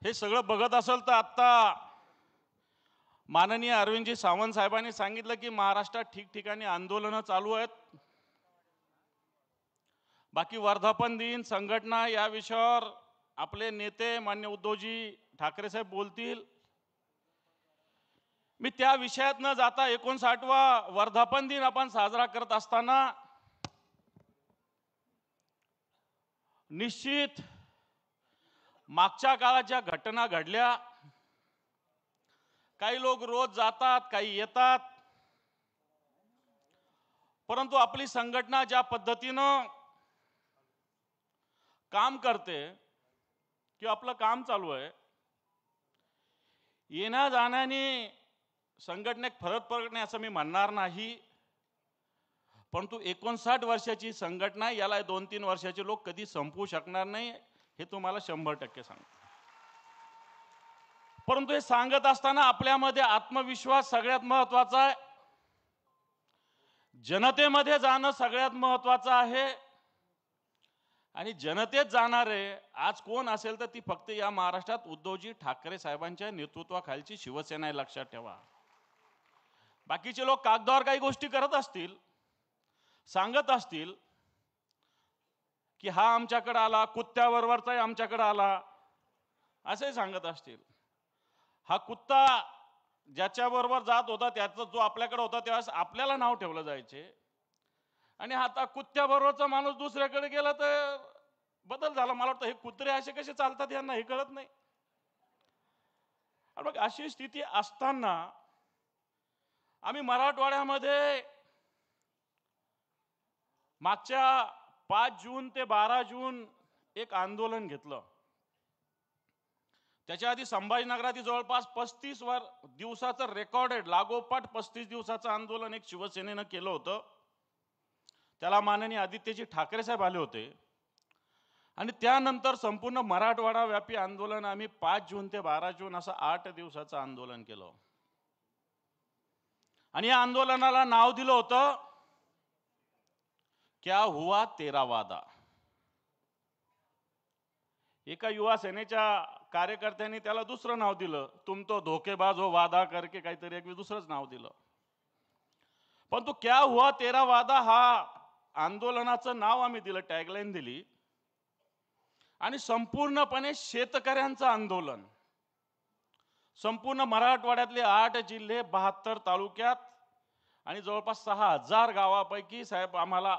हे सगळं बघत असेल तर आता माननीय अरविंदजी सावंत साहेबांनी सांगितलं की महाराष्ट्रात ठिकठिकाणी आंदोलनं चालू आहेत। बाकी वर्धापन दिन संघटना या विषयावर आपले नेते मान्य उद्धवजी ठाकरे साहेब बोलतील। मी त्या विषयात न जाता 59वा वर्धापन दिन आपण साजरा करत असताना निश्चित मागच्या काळात ज्या घटना घडल्या, काही लोक रोज जातात काही येतात, परंतु आपली संघटना ज्या पद्धतीनं काम करते किंवा आपलं काम चालू आहे, येण्या जाण्याने संघटनेत फरक पडणे असं मी म्हणणार नाही, परंतु 59 वर्षाची संघटना याला 2-3 वर्षाचे लोक कधी संपवू शकणार नाही हे तुम्हाला 100% सांगतो। परंतु हे सांगत असताना आपल्यामध्ये आत्मविश्वास सगळ्यात महत्त्वाचा आहे, जनतेमध्ये जाणं सगळ्यात महत्त्वाचं आहे। आणि जनतेत जाणारे आज कोण असेल तर ती फक्त या महाराष्ट्रात उद्धवजी ठाकरे साहेबांच्या नेतृत्वाखालची शिवसेना आहे, लक्षात ठेवा। बाकीचे लोक कागदावर काही गोष्टी करत असतील, सांगत असतील की हा आमच्याकडे आला, कुत्त्याबरोबरचा आमच्याकडे आला असे सांगत असतील। हा कुत्ता ज्याच्याबरोबर जात होता त्याचा जो आपल्याकडे होता तेव्हा आपल्याला नाव ठेवलं जायचे, आणि आता कुत्त्याबरोबरचा माणूस दुसऱ्याकडे गेला तर बदल झाला। मला वाटतं हे कुत्रे असे कसे चालतात यांना हे कळत नाही। मग अशी स्थिती असताना आम्ही मराठवाड्यामध्ये मागच्या 5 जून ते 12 जून एक आंदोलन घेतलं। त्याच्या आधी संभाजीनगरात जवळपास 35 दिवसाचं रेकॉर्डेड लागोपाठ 35 दिवसाचं आंदोलन एक शिवसेनेनं केलं होतं। त्याला माननीय आदित्यजी ठाकरे साहेब आले होते, आणि त्यानंतर संपूर्ण मराठवाडा व्यापी आंदोलन आम्ही 5 जून ते 12 जून असं 8 दिवसाचं आंदोलन केलं। आणि या आंदोलनाला नाव दिलं होतं क्या हुआ तेरा वादा। एका युवा सेनेच्या कार्यकर्त्यांनी त्याला दुसरं नाव दिलं, तुम तो धोखेबाज हो वादा करके, काहीतरी एक दुसरंच नाव दिलं। पण तो क्या हुआ तेरा वादा हा आंदोलनाचं नाव आम्ही दिलं, टॅगलाईन दिली, आणि संपूर्णपणे शेतकऱ्यांचं आंदोलन संपूर्ण मराठवाड्यातले 8 जिल्हे 72 तालुक्यात आणि जवळपास 6000 गावापैकी साहेब आम्हाला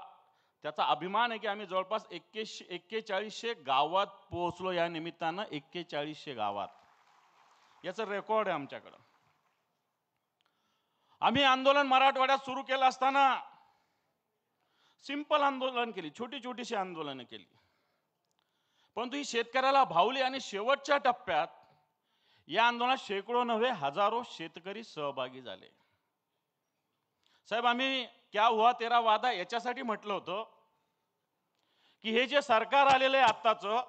त्याचा अभिमान आहे की आम्ही जवळपास 4100 गावात पोहोचलो। या निमित्तानं 4100 गावात याचं रेकॉर्ड आहे आमच्याकडे। आम्ही आंदोलन मराठवाड्यात सुरू केलं असताना सिंपल आंदोलन केली, छोटी छोटीशी आंदोलनं केली, परंतु ही शेतकऱ्याला भावली आणि शेवटच्या टप्प्यात या आंदोलनात शेकडो नव्हे हजारो शेतकरी सहभागी झाले। साहेब आम्ही क्या हुआ तेरा वादा याच्यासाठी म्हटलं होतं की हे जे सरकार आलेलं आहे आत्ताचं,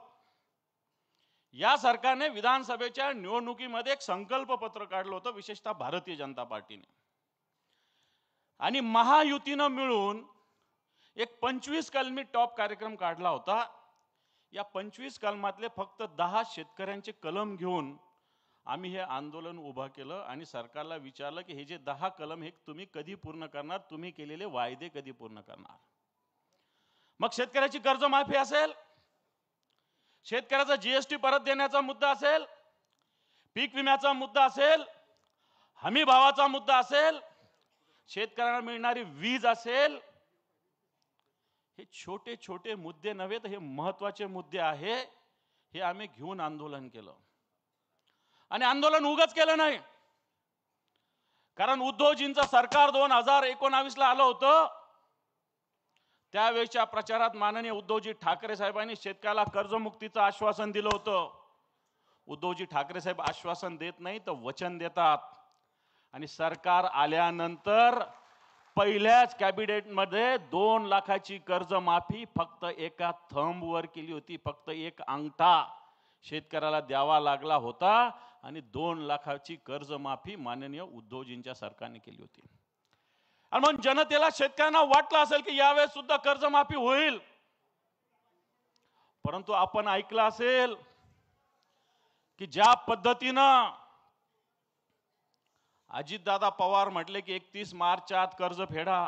या सरकारने विधानसभेच्या निवडणुकीमध्ये एक संकल्प पत्र काढलं होतं, विशेषतः भारतीय जनता पार्टीने, आणि महायुतीनं मिळून एक 25 कलमी टॉप कार्यक्रम काढला होता। या 25 कलमातले फक्त 10 शेतकऱ्यांचे कलम घेऊन आम्ही हे आंदोलन उभा केलं आणि सरकारला विचारलं की हे जे 10 कलम हे तुम्ही कधी पूर्ण करणार, तुम्ही केलेले वायदे कधी पूर्ण करणार। मग शेतकऱ्याची कर्जमाफी असेल, शेतकऱ्याचा जीएसटी परत देण्याचा मुद्दा असेल, पीक विम्याचा मुद्दा असेल, हमी भावाचा मुद्दा असेल, शेतकऱ्यांना मिळणारी वीज असेल, हे छोटे छोटे मुद्दे नव्हे तर हे महत्त्वाचे मुद्दे आहे। हे आम्ही घेऊन आंदोलन केलं, आणि आंदोलन उगाच केलं नाही, कारण उद्धवजींचं सरकार 2019ला आलं होतं। त्यावेळेच्या प्रचारात माननीय उद्धवजी ठाकरे साहेबांनी शेतकऱ्याला कर्जमुक्तीचं आश्वासन दिलं होतं। उद्धवजी ठाकरे साहेब आश्वासन देत नाही तर वचन देतात, आणि सरकार आल्यानंतर पहिल्याच कॅबिनेटमध्ये 2 लाखाची कर्जमाफी फक्त एका थंबवर केली होती। फक्त एक अंगठा शेतकऱ्याला द्यावा लागला होता, आणि 2 लाखाची कर्जमाफी माननीय उद्धवजींच्या सरकारने केली होती। आणि मग जनतेला शेतकऱ्यांना वाटलं असेल की यावेळेस सुद्धा कर्जमाफी होईल, परंतु आपण ऐकलं असेल की ज्या पद्धतीनं अजितदादा पवार म्हटले की 31 मार्चच्या आत कर्ज फेडा,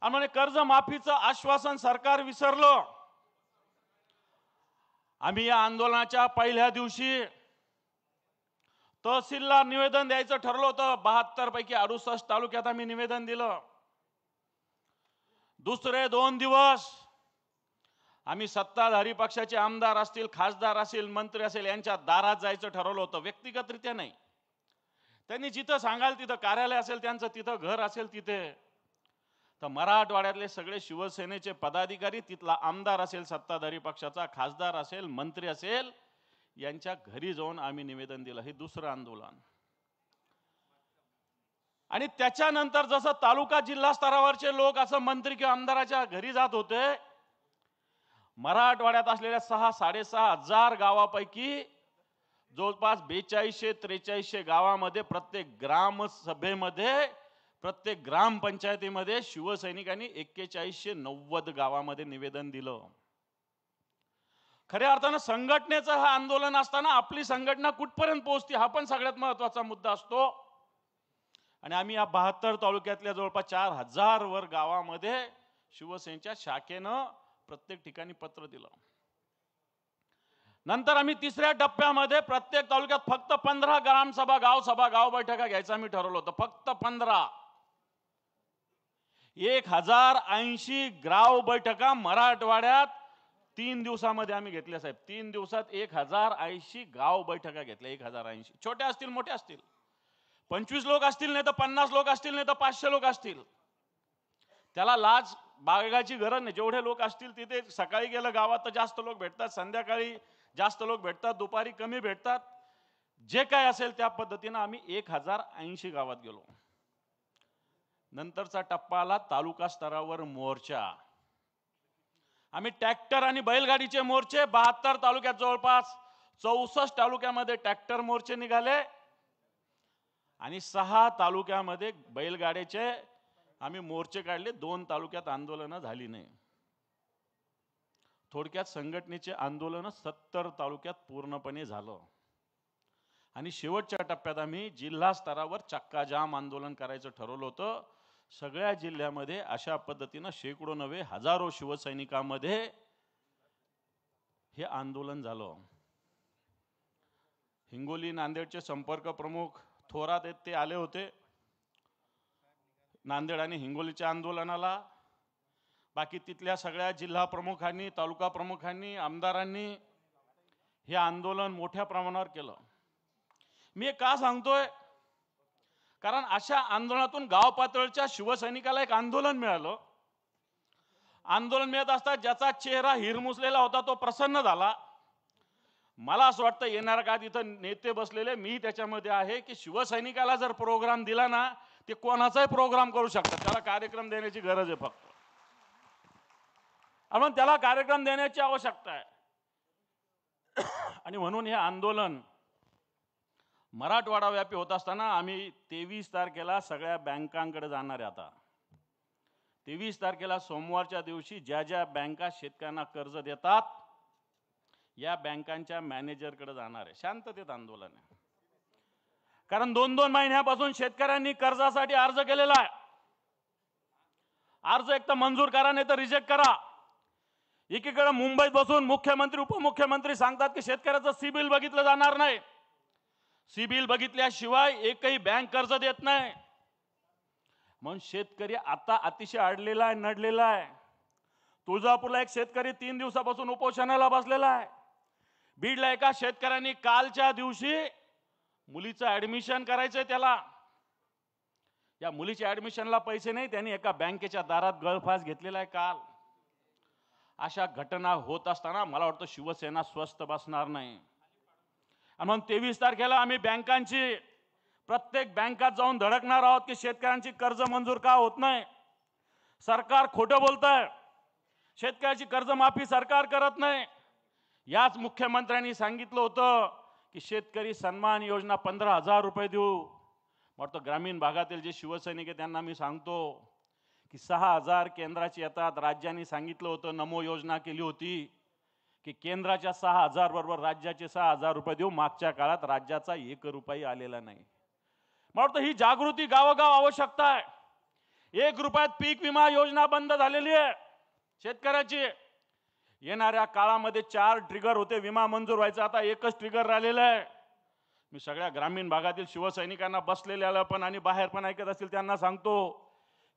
आणि म्हणे कर्ज माफीचं आश्वासन सरकार विसरलं. आम्ही या आंदोलनाच्या पहिल्या दिवशी तहसीलला निवेदन द्यायचं ठरलं होतं. 72 पैकी 68 तालुक्यात आम्ही निवेदन दिलं. दुसरे 2 दिवस आम्ही सत्ताधारी पक्षाचे आमदार असतील, खासदार असतील, मंत्री असेल यांच्या दारात जायचं ठरवलं होतं. व्यक्तिगतरित्या नाही, त्यांनी जिथं सांगाल तिथं कार्यालय असेल त्यांचं, तिथं घर असेल तिथे. तर मराठवाड्यातले सगळे शिवसेनेचे पदाधिकारी, तिथला आमदार असेल सत्ताधारी पक्षाचा, खासदार असेल, मंत्री असेल, यांच्या घरी जाऊन आम्ही निवेदन दिलं. हे दुसरं आंदोलन. आणि त्याच्यानंतर जसं तालुका जिल्हा स्तरावरचे लोक असं मंत्री किंवा आमदाराच्या घरी जात होते, मराठवाड्यात असलेल्या 6-6.5 हजार गावापैकी जवळपास 4200-4300 गावामध्ये प्रत्येक ग्रामसभेमध्ये, प्रत्येक ग्रामपंचायतीमध्ये शिवसैनिकांनी 4190 गावामध्ये निवेदन दिलं. खऱ्या अर्थानं संघटनेचं हा आंदोलन असताना आपली संघटना कुठपर्यंत पोहोचते हा पण सगळ्यात महत्वाचा मुद्दा असतो. आणि आम्ही या 72 तालुक्यातल्या जवळपास 4000 वर गावामध्ये शिवसेनेच्या शाखेनं प्रत्येक ठिकाणी पत्र दिलं. नंतर आम्ही तिसऱ्या टप्प्यामध्ये प्रत्येक तालुक्यात फक्त 15 ग्रामसभा, गावसभा, गाव बैठका घ्यायचं आम्ही ठरवलं होतं. फक्त 15. 1080 गाव बैठका मराठवाड्यात 3 दिवसामध्ये आम्ही घेतल्या साहेब. 3 दिवसात 1080 गाव बैठका घेतल्या. 1080, छोट्या असतील मोठ्या असतील, 25 लोक असतील, नाही तर 50 लोक असतील, नाही तर 500 लोक असतील. त्याला लाज बाळगायची गरज नाही. जेवढे लोक असतील तिथे, सकाळी गेलं गावात तर जास्त लोक भेटतात, संध्याकाळी जास्त लोक भेटतात, दुपारी कमी भेटतात. जे काय असेल त्या पद्धतीनं आम्ही 1080 गावात गेलो. नंतरचा टप्पा आला तालुका स्तरावर मोर्चा. आम्ही ट्रॅक्टर आणि बैलगाडीचे मोर्चे 72 तालुक्यात, जवळपास 64 तालुक्यामध्ये ट्रॅक्टर मोर्चे निघाले आणि 6 तालुक्यामध्ये बैलगाड्याचे आम्ही मोर्चे काढले. 2 तालुक्यात आंदोलनं झाली नाही. थोडक्यात संघटनेचे आंदोलन 70 तालुक्यात पूर्णपणे झालं. आणि शेवटच्या टप्प्यात आम्ही जिल्हा स्तरावर चक्काजाम आंदोलन करायचं ठरवलं होतं. सगळ्या जिल्ह्यामध्ये अशा पद्धतीनं शेकडो नव्हे हजारो शिवसैनिकांमध्ये हे आंदोलन झालं. हिंगोली नांदेडचे संपर्क प्रमुख थोरात आहेत, ते आले होते नांदेड आणि हिंगोलीच्या आंदोलनाला. बाकी तिथल्या सगळ्या जिल्हा प्रमुखांनी, तालुका प्रमुखांनी, आमदारांनी हे आंदोलन मोठ्या प्रमाणावर केलं. मी का सांगतोय, कारण अशा आंदोलनातून गाव पातळीच्या शिवसैनिकाला एक आंदोलन मिळालं. आंदोलन मिळत असता ज्याचा चेहरा हिरमुसलेला होता तो प्रसन्न झाला. मला असं वाटतं येणाऱ्या काळात इथं नेते बसलेले, मी त्याच्यामध्ये आहे, की शिवसैनिकाला जर प्रोग्राम दिला ना, ते कोणाचाही प्रोग्राम करू शकतात. त्याला कार्यक्रम देण्याची गरज आहे फक्त, आपण त्याला कार्यक्रम देण्याची आवश्यकता आहे. आणि म्हणून हे आंदोलन मराठवाडा व्यापी होत असताना आम्ही 23 तारखेला सगळ्या बँकांकडे जाणार आहे. आता 23 तारखेला सोमवारच्या दिवशी ज्या ज्या बँका शेतकऱ्यांना कर्ज देतात या बँकांच्या मॅनेजरकडे जाणार आहे. शांततेत आंदोलन आहे. कारण 2-2 महिन्यापासून शेतकऱ्यांनी कर्जासाठी अर्ज केलेला आहे. अर्ज एक तर मंजूर करा, नाही तर रिजेक्ट करा. एकीकडे मुंबईत बसून मुख्यमंत्री, उपमुख्यमंत्री सांगतात की शेतकऱ्याचं सिबिल बघितलं जाणार नाही. सिबिल बघितल्याशिवाय एकही बँक कर्ज देत नाही. म्हणून शेतकरी आता अतिशय अडलेला आहे, नडलेला आहे. तुळजापूरला एक शेतकरी 3 दिवसापासून उपोषणाला बसलेला आहे. बीडला एका शेतकऱ्यांनी कालच्या दिवशी मुलीचं ऍडमिशन करायचंय त्याला, या मुलीच्या ऍडमिशनला पैसे नाही, त्यांनी एका बँकेच्या दारात गळफास घेतलेला आहे काल. अशा घटना होत असताना मला वाटतं शिवसेना स्वस्थ बसणार नाही. म्हणून 23 तारखेला आम्ही बँकांची, प्रत्येक बँकात जाऊन धडकणार आहोत की शेतकऱ्यांची कर्ज मंजूर का होत नाही. सरकार खोटं बोलतंय, शेतकऱ्याची कर्जमाफी सरकार करत नाही. याच मुख्यमंत्र्यांनी सांगितलं होतं की शेतकरी सन्मान योजना 15,000 रुपये देऊ. वाटतं ग्रामीण भागातील जे शिवसैनिक आहेत त्यांना मी सांगतो की 6,000 केंद्राची येतात. राज्यांनी सांगितलं होतं, नमो योजना केली होती की केंद्राच्या 6,000 बरोबर राज्याचे 6,000 रुपये देऊ, मागच्या काळात राज्याचा 1 रुपया आलेला नाही. मला वाटतं ही जागृती गावोगाव आवश्यकता आहे. 1 रुपयात पीक विमा योजना बंद झालेली आहे शेतकऱ्याची. येणाऱ्या काळामध्ये 4 ट्रिगर होते विमा मंजूर व्हायचा, आता एकच ट्रिगर राहिलेलं आहे. मी सगळ्या ग्रामीण भागातील शिवसैनिकांना बसलेल्या पण आणि बाहेर पण ऐकत असतील त्यांना सांगतो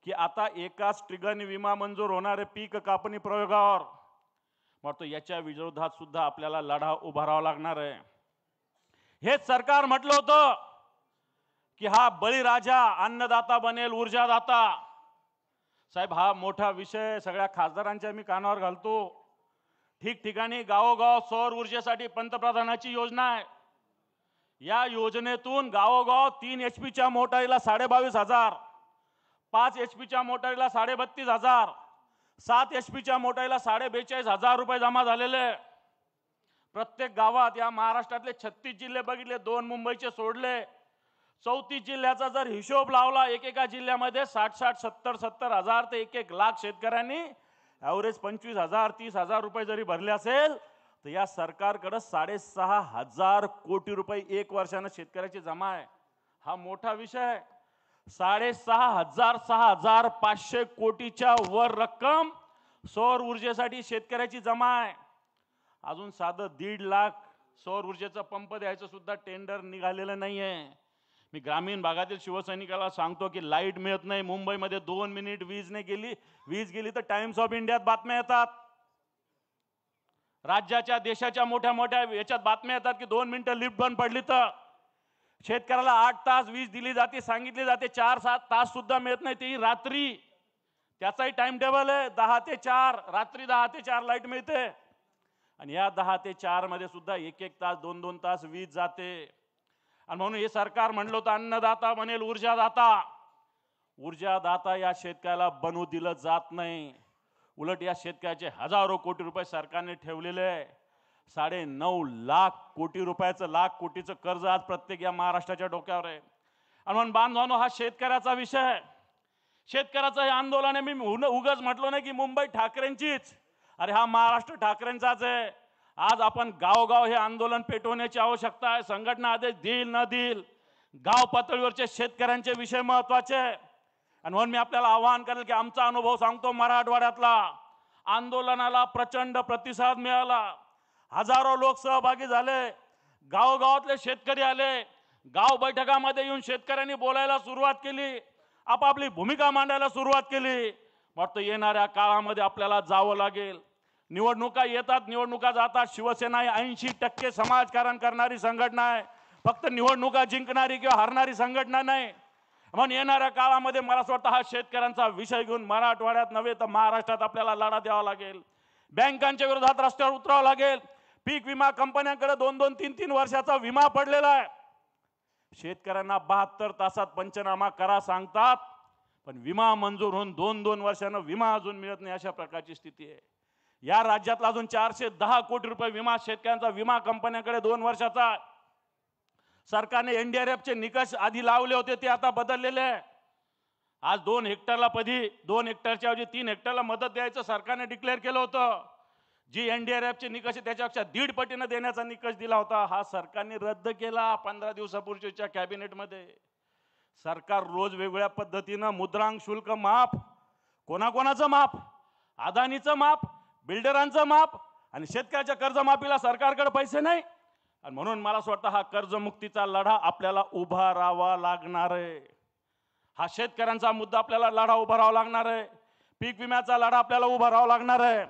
की आता एकाच ट्रिगरने विमा मंजूर होणारे पीक कापणी प्रयोगावर वाटतं याच्या विरोधात सुद्धा आपल्याला लढा उभारावा लागणार आहे. हेच सरकार म्हटलं होतं की हा बळीराजा अन्नदाता बनेल ऊर्जादाता. साहेब हा मोठा विषय सगळ्या खासदारांच्या मी कानावर घालतो. ठिकठिकाणी गावोगाव सौर ऊर्जेसाठी पंतप्रधानाची योजना आहे. या योजनेतून गावोगाव 3 HP मोटारीला 22,500, 5 HP मोटारीला 32,500, 7 HP मोटारीला 42,500 रुपये जमा झालेले. प्रत्येक गावात या महाराष्ट्रातले 36 जिल्हे बघितले, 2 मुंबईचे सोडले, 34 जिल्ह्याचा जर हिशोब लावला, एकेका जिल्ह्यामध्ये 60,000, 70,000 ते 1 लाख शेतकऱ्यांनी ॲव्हरेज 25,000, 30,000 रुपये जरी भरले असेल तर या सरकारकडे 6,500 कोटी रुपये 1 वर्षानं शेतकऱ्याची जमा आहे. हा मोठा विषय आहे. 6,500, 6,500 कोटीच्या वर रक्कम सौर ऊर्जेसाठी शेतकऱ्याची जमा आहे. अजून साधं 1.5 लाख सौर ऊर्जेचा पंप द्यायचं सुद्धा टेंडर निघालेलं नाहीये. मी ग्रामीण भागातील शिवसैनिकाला सांगतो की लाईट मिळत नाही. मुंबईमध्ये 2 मिनिट वीज गेली तर टाइम्स ऑफ इंडियात बातम्या येतात. राज्याच्या देशाच्या मोठ्या मोठ्या याच्यात बातम्या येतात की 2 मिनिटं लिफ्ट बंद पडली तर शेतकऱ्याला 8 तास वीज दिली जाते, सांगितली जाते, 4-7 तास सुद्धा मिळत नाही, तेही रात्री. त्याचाही टाइम टेबल आहे, 10 ते 4, रात्री 10 ते 4 लाईट मिळते. आणि या 10 ते 4 मध्ये सुद्धा 1-1 तास 2-2 तास वीज जाते. आणि म्हणून हे सरकार म्हणलं होतं अन्नदाता बनेल ऊर्जादाता. ऊर्जादाता या शेतकऱ्याला बनवू दिलं जात नाही. उलट या शेतकऱ्याचे हजारो कोटी रुपये सरकारने ठेवलेले आहे. 9.5 लाख कोटी रुपयाचं, लाख कोटीचं कर्ज आज प्रत्येक या महाराष्ट्राच्या डोक्यावर आहे. आणि म्हणून बांधवांनो, हा शेतकऱ्याचा विषय आहे. शेतकऱ्याचं हे आंदोलन आहे. मी उगाच म्हटलो नाही की मुंबई ठाकरेंचीच, अरे हा महाराष्ट्र ठाकरेंचाच आहे. आज आपण गावोगाव हे आंदोलन पेटवण्याची आवश्यकता आहे. संघटना आदेश देईल न देईल, गाव पातळीवरचे शेतकऱ्यांचे विषय महत्वाचे आहे. आणि म्हणून मी आपल्याला आवाहन करेल की आमचा अनुभव सांगतो. मराठवाड्यातला आंदोलनाला प्रचंड प्रतिसाद मिळाला. हजारो लोक सहभागी झाले. गावोगावातले शेतकरी आले. गाव बैठकामध्ये येऊन शेतकऱ्यांनी बोलायला सुरुवात केली, आपापली भूमिका मांडायला सुरुवात केली. वाटतं येणाऱ्या काळामध्ये आपल्याला जावं लागेल. निवडणुका येतात, निवडणुका जातात. शिवसेना ही 80% समाजकारण करणारी संघटना आहे, फक्त निवडणुका जिंकणारी किंवा हरणारी संघटना नाही. म्हणून येणाऱ्या काळामध्ये मला असं वाटतं हा शेतकऱ्यांचा विषय घेऊन मराठवाड्यात नव्हे तर महाराष्ट्रात आपल्याला लढा द्यावा लागेल. बँकांच्या विरोधात रस्त्यावर उतरावं लागेल. पीक विमा कंपन्यांकडे 2-2, 3-3 वर्षाचा विमा पडलेला आहे. शेतकऱ्यांना 72 तासात पंचनामा करा सांगतात, पण विमा मंजूर होऊन 2-2 वर्षानं विमा अजून मिळत नाही, अशा प्रकारची स्थिती आहे. या राज्यातला अजून 410 कोटी रुपये विमा शेतकऱ्यांचा विमा कंपन्यांकडे 2 वर्षाचा. सरकारने NDRFचे निकष आधी लावले होते, ते आता बदललेले आहे. आज 2 हेक्टरला 2 हेक्टरच्या ऐवजी 3 हेक्टरला मदत द्यायचं सरकारने डिक्लेअर केलं होतं. जी NDRFचे निकष त्याच्यापेक्षा 1.5 पटीनं देण्याचा निकष दिला होता, हा सरकारने रद्द केला 15 दिवसापूर्वीच्या कॅबिनेटमध्ये. सरकार रोज वेगवेगळ्या पद्धतीनं मुद्रांक शुल्क माफ, कोणाकोणाचं माफ, अदानीचं माफ, बिल्डरांचं माफ, आणि शेतकऱ्याच्या कर्जमाफीला सरकारकडे पैसे नाही. आणि म्हणून मला असं वाटतं हा कर्जमुक्तीचा लढा आपल्याला उभा राहावा लागणार आहे. हा शेतकऱ्यांचा मुद्दा आपल्याला लढा उभा राहावा लागणार आहे. पीक विम्याचा लढा आपल्याला उभा राहावा लागणार आहे.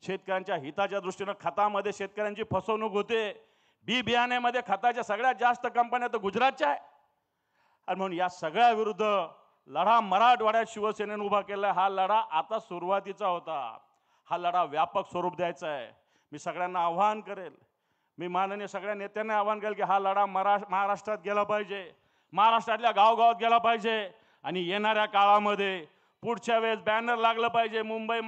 शेतकऱ्यांच्या हिताच्या दृष्टीनं खतामध्ये शेतकऱ्यांची फसवणूक होते. बी बियाण्यामध्ये खताच्या सगळ्यात जास्त कंपन्या तर गुजरातच्या आहे. आणि म्हणून या सगळ्या विरुद्ध लढा मराठवाड्यात शिवसेनेने उभा केला. हा लढा आता सुरुवातीचा होता, हा लढा व्यापक स्वरूप द्यायचा आहे. मी सगळ्यांना आवाहन करेल, मी माननीय सगळ्या नेत्यांना आवाहन करेल की हा लढा महाराष्ट्रात गेला पाहिजे, महाराष्ट्रातल्या गावगावात गेला पाहिजे. आणि येणाऱ्या काळामध्ये पुढच्या वेळेस बॅनर लागलं पाहिजे, मुंबई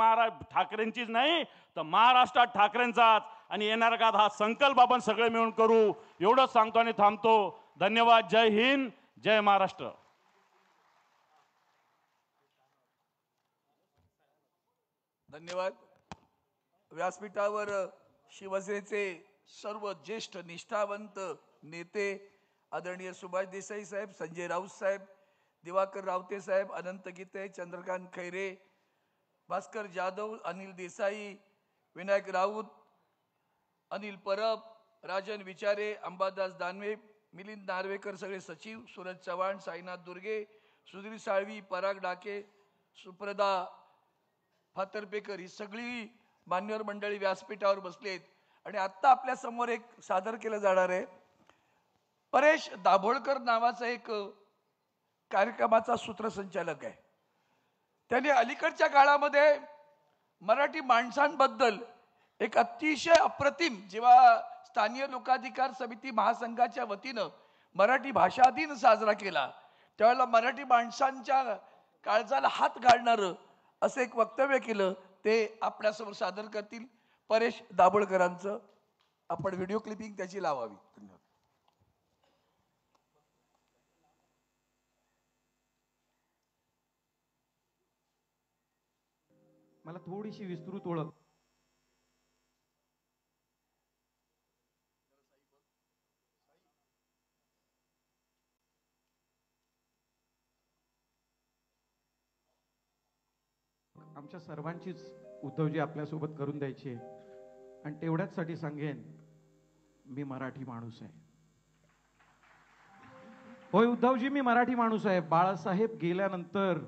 ठाकरेंचीच नाही तर महाराष्ट्रात ठाकरेंचाच. आणि येणाऱ्या काळात हा संकल्प आपण सगळे मिळून करू, एवढंच सांगतो आणि थांबतो. धन्यवाद. जय हिंद, जय महाराष्ट्र. धन्यवाद. व्यासपीठावर शिवसेनेचे सर्व ज्येष्ठ निष्ठावंत नेते आदरणीय सुभाष देसाई साहेब, संजय राऊत साहेब, दिवाकर रावते साहेब, अनंत गीते, चंद्रकांत खैरे, भास्कर जाधव, अनिल देसाई, विनायक राऊत, अनिल परब, राजन विचारे, अंबादास दानवे, मिलिंद नार्वेकर, सगळे सचिव, सूरज चव्हाण, साईनाथ दुर्गे, सुधीर साळवी, पराग डाके, सुप्रदा फातर्पेकर ही सगळी मान्यवर मंडळी व्यासपीठावर बसली आहेत. आणि आत्ता आपल्या समोर एक सादर केलं जाणार आहे. परेश दाभोळकर नावाचा एक कार्यक्रमाचा सूत्रसंचालक आहे. त्याने अलीकडच्या काळामध्ये मराठी माणसांबद्दल एक अतिशय अप्रतिम, जेव्हा स्थानिक लोकाधिकार समिती महासंघाच्या वतीनं मराठी भाषा दिन साजरा केला त्यावेळेला मराठी माणसांच्या काळजाला हात घालणारं असं एक वक्तव्य केलं. ते आपल्यासमोर सादर करतील परेश दाभोळकरांचं. आपण व्हिडिओ क्लिपिंग त्याची लावावी. धन्यवाद. मला थोडीशी विस्तृत ओळख. आमच्या सर्वांचीच उद्धवजी आपल्यासोबत करून द्यायची आहे. आणि तेवढ्याचसाठी सांगेन, मी मराठी माणूस आहे. होय उद्धवजी, मी मराठी माणूस आहे. बाळासाहेब गेल्यानंतर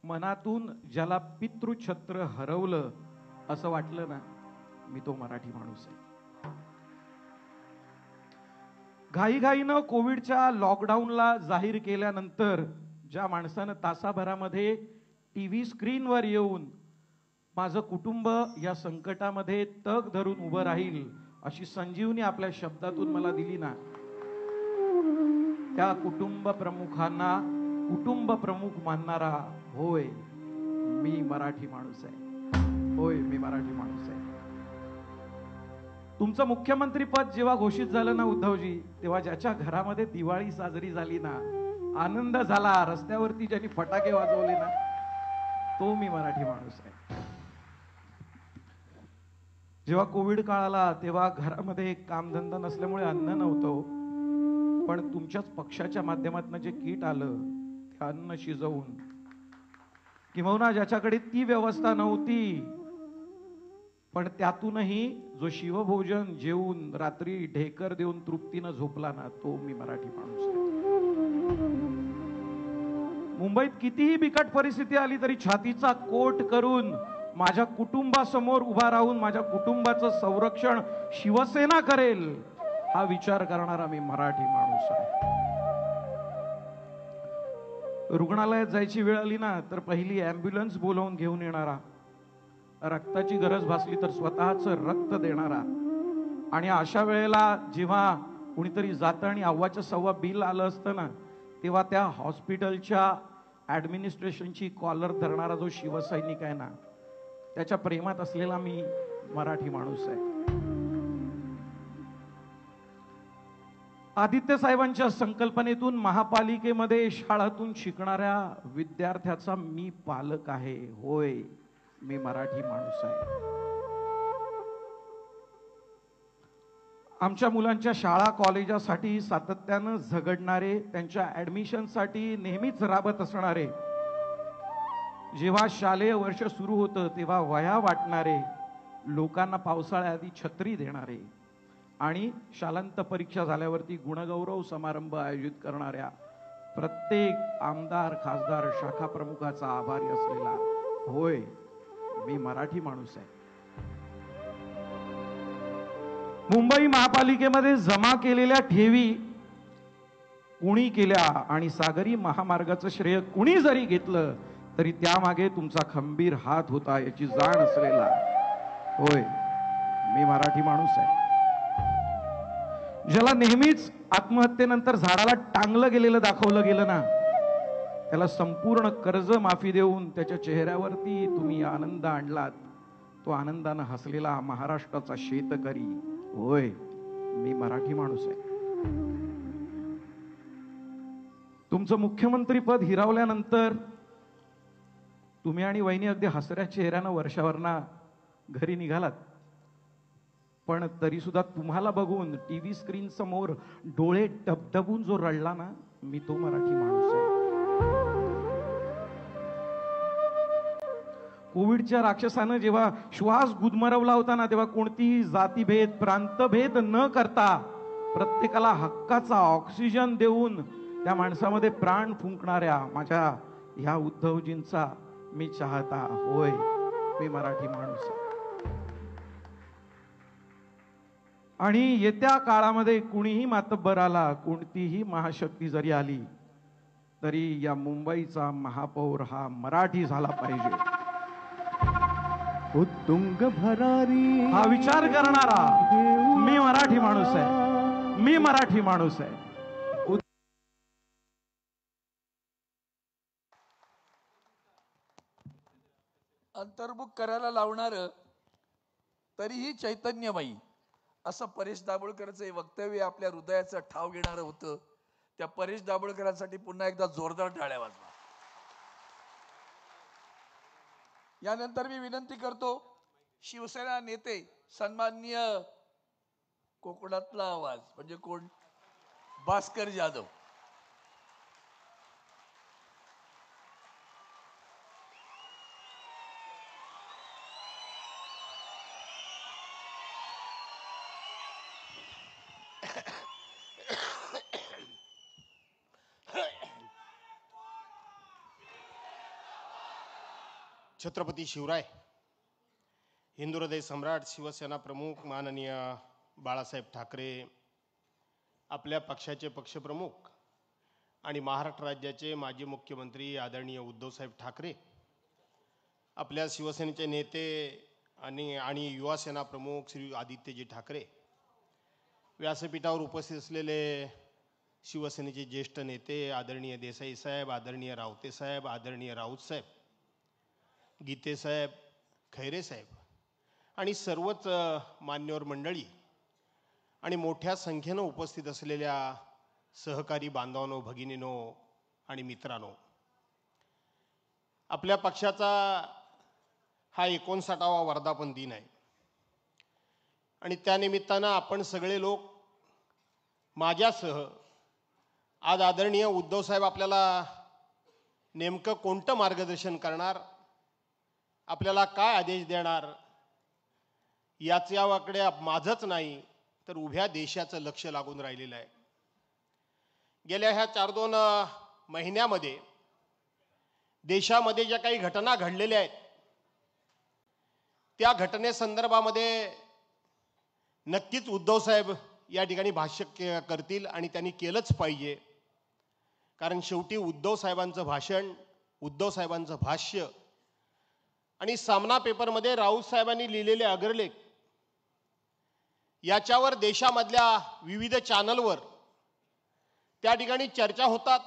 मनातून ज्याला पितृछत्र हरवलं असं वाटलं ना, मी तो मराठी माणूस आहे. घाईघाईनं कोविडच्या लॉकडाऊनला जाहीर केल्यानंतर ज्या माणसानं तासाभरामध्ये टीव्ही स्क्रीनवर येऊन माझं कुटुंब या संकटामध्ये तग धरून उभं राहील अशी संजीवनी आपल्या शब्दातून मला दिली ना, त्या कुटुंब प्रमुखांना कुटुंब प्रमुख मानणारा, होय मी मराठी माणूस आहे. होय मी मराठी माणूस आहे. तुमचं मुख्यमंत्री पद जेव्हा घोषित झालं ना उद्धवजी, तेव्हा ज्याच्या घरामध्ये दिवाळी साजरी झाली ना, आनंद झाला, रस्त्यावरती ज्यांनी फटाके वाजवले ना, तो मी मराठी माणूस आहे. जेव्हा कोविड काळ आला तेव्हा घरामध्ये कामधंदा नसल्यामुळे अन्न नव्हतं, पण तुमच्याच पक्षाच्या माध्यमातून जे किट आलं ते अन्न शिजवून, किंवा ज्याच्याकडे ती व्यवस्था नव्हती पण त्यातूनही जो शिवभोजन जेवून रात्री ढेकर देऊन तृप्तीनं झोपला ना, तो मी मराठी माणूस आहे. मुंबईत कितीही बिकट परिस्थिती आली तरी छातीचा कोट करून माझ्या कुटुंबासमोर उभा राहून माझ्या कुटुंबाचं संरक्षण शिवसेना करेल हा विचार करणारा मी मराठी माणूस आहे. रुग्णालयात जायची वेळ आली ना तर पहिली ॲम्ब्युलन्स बोलावून घेऊन येणारा, रक्ताची गरज भासली तर स्वतःचं रक्त देणारा, आणि अशा वेळेला जेव्हा कुणीतरी जातं आणि अव्वाच्या सव्वा बिल आलं असतं ना, तेव्हा त्या हॉस्पिटलच्या ॲडमिनिस्ट्रेशनची कॉलर धरणारा जो शिवसैनिक आहे ना, त्याच्या प्रेमात असलेला मी मराठी माणूस आहे. आदित्य साहेबांच्या संकल्पनेतून महापालिकेमध्ये शाळातून शिकणाऱ्या विद्यार्थ्याचा मी पालक आहे. होय मी मराठी माणूस आहे. आमच्या मुलांच्या शाळा कॉलेजासाठी सातत्यानं झगडणारे, त्यांच्या ॲडमिशनसाठी नेहमीच राबत असणारे, जेव्हा शालेय वर्ष सुरू होतं तेव्हा वह्या वाटणारे, लोकांना पावसाळ्याआधी छत्री देणारे आणि शालांत परीक्षा झाल्यावरती गुणगौरव समारंभ आयोजित करणाऱ्या प्रत्येक आमदार, खासदार, शाखा प्रमुखाचा आभारी असलेला, होय मी मराठी माणूस आहे. मुंबई महापालिकेमध्ये जमा केलेल्या ठेवी कुणी केल्या आणि सागरी महामार्गाचं श्रेय कुणी जरी घेतलं तरी त्यामागे तुमचा खंबीर हात होता याची जाण असलेला, होय मी मराठी माणूस आहे. ज्याला नेहमीच आत्महत्येनंतर झाडाला टांगलं गेलेलं दाखवलं गेलं ना, त्याला संपूर्ण कर्ज माफी देऊन त्याच्या चेहऱ्यावरती तुम्ही आनंद आणलात, तो आनंदानं हसलेला महाराष्ट्राचा शेतकरी, होय मी मराठी माणूस आहे. तुमचं मुख्यमंत्री पद हिरावल्यानंतर तुम्ही आणि वहिनी अगदी हसऱ्या चेहऱ्यानं वर्षावरना घरी निघालात. पण तरी सुद्धा तुम्हाला बघून टीव्ही स्क्रीन समोर डोळे डबडबून जो रडला ना, मी तो मराठी माणूस आहे. कोविडच्या राक्षसानं जेव्हा श्वास गुदमरवला होता ना, तेव्हा कोणतीही जातीभेद प्रांतभेद न करता प्रत्येकाला हक्काचा ऑक्सिजन देऊन त्या माणसामध्ये प्राण फुंकणाऱ्या माझ्या ह्या उद्धवजींचा मी चाहता. होय, मी मराठी माणूस आहे. आणि येत्या काळामध्ये कुणीही मातब्बर आला, कोणतीही महाशक्ती जरी आली, तरी या मुंबईचा महापौर हा मराठी झाला पाहिजे. उत्तुंग भरारी हा विचार करणारा मी मराठी माणूस आहे. मी मराठी माणूस आहे. अंतर्मुख करायला लावणारं तरीही चैतन्यमयी असं परेश दाभोळकरचं हे वक्तव्य आपल्या हृदयाचा ठाव घेणारं होतं. त्या परेश दाभोळकरांसाठी पुन्हा एकदा जोरदार टाळ्या वाजवा. यानंतर मी विनंती करतो शिवसेना नेते सन्माननीय कोकणातला आवाज म्हणजे कोण, भास्कर जाधव. छत्रपती शिवराय, हिंदू हृदय सम्राट, शिवसेना प्रमुख माननीय बाळासाहेब ठाकरे, आपल्या पक्षाचे पक्षप्रमुख आणि महाराष्ट्र राज्याचे माजी मुख्यमंत्री आदरणीय उद्धवसाहेब ठाकरे, आपल्या शिवसेनेचे नेते आणि युवा सेना प्रमुख श्री आदित्यजी ठाकरे, व्यासपीठावर उपस्थित असलेले शिवसेनेचे ज्येष्ठ नेते आदरणीय देसाई साहेब, आदरणीय रावते साहेब, आदरणीय राऊत साहेब, गीते साहेब, खैरे साहेब आणि सर्वच मान्यवर मंडळी आणि मोठ्या संख्येनं उपस्थित असलेल्या सहकारी बांधवांनो, भगिनींनो आणि मित्रांनो, आपल्या पक्षाचा हा 59वा वर्धापन दिन आहे आणि त्यानिमित्तानं आपण सगळे लोक माझ्यासह आज आदरणीय उद्धव साहेब आपल्याला नेमकं कोणतं मार्गदर्शन करणार, आपल्याला काय आदेश देणार, याच्याकडे माझंच नाही तर उभ्या देशाचं लक्ष लागून राहिलेलं आहे. गेल्या ह्या 4-2 महिन्यामध्ये देशामध्ये ज्या काही घटना घडलेल्या आहेत त्या घटनेसंदर्भामध्ये नक्कीच उद्धव साहेब या ठिकाणी भाष्य करतील आणि त्यांनी केलंच पाहिजे. कारण शेवटी उद्धव साहेबांचं भाषण, उद्धव साहेबांचं भाष्य आणि सामना पेपरमध्ये राऊत साहेबांनी लिहिलेले अग्रलेख याच्यावर देशामधल्या विविध चॅनलवर त्या ठिकाणी चर्चा होतात.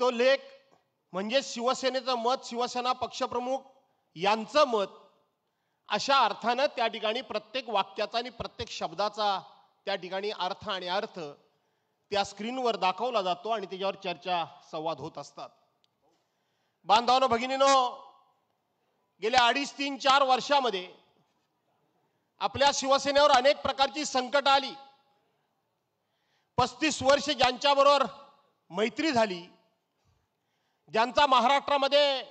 तो लेख म्हणजे शिवसेनेचं मत, शिवसेना पक्षप्रमुख यांचं मत, अशा अर्थानं त्या ठिकाणी प्रत्येक वाक्याचा आणि प्रत्येक शब्दाचा त्या ठिकाणी अर्थ आणि अर्थ त्या स्क्रीनवर दाखवला जातो आणि त्याच्यावर चर्चा संवाद होत असतात. बांधवांनो, भगिनीनो, गेल्या 2.5, 3, 4 वर्षामध्ये आपल्या शिवसेनेवर अनेक प्रकारची संकट आली. 35 वर्ष ज्यांच्याबरोबर मैत्री झाली, ज्यांचा महाराष्ट्रामध्ये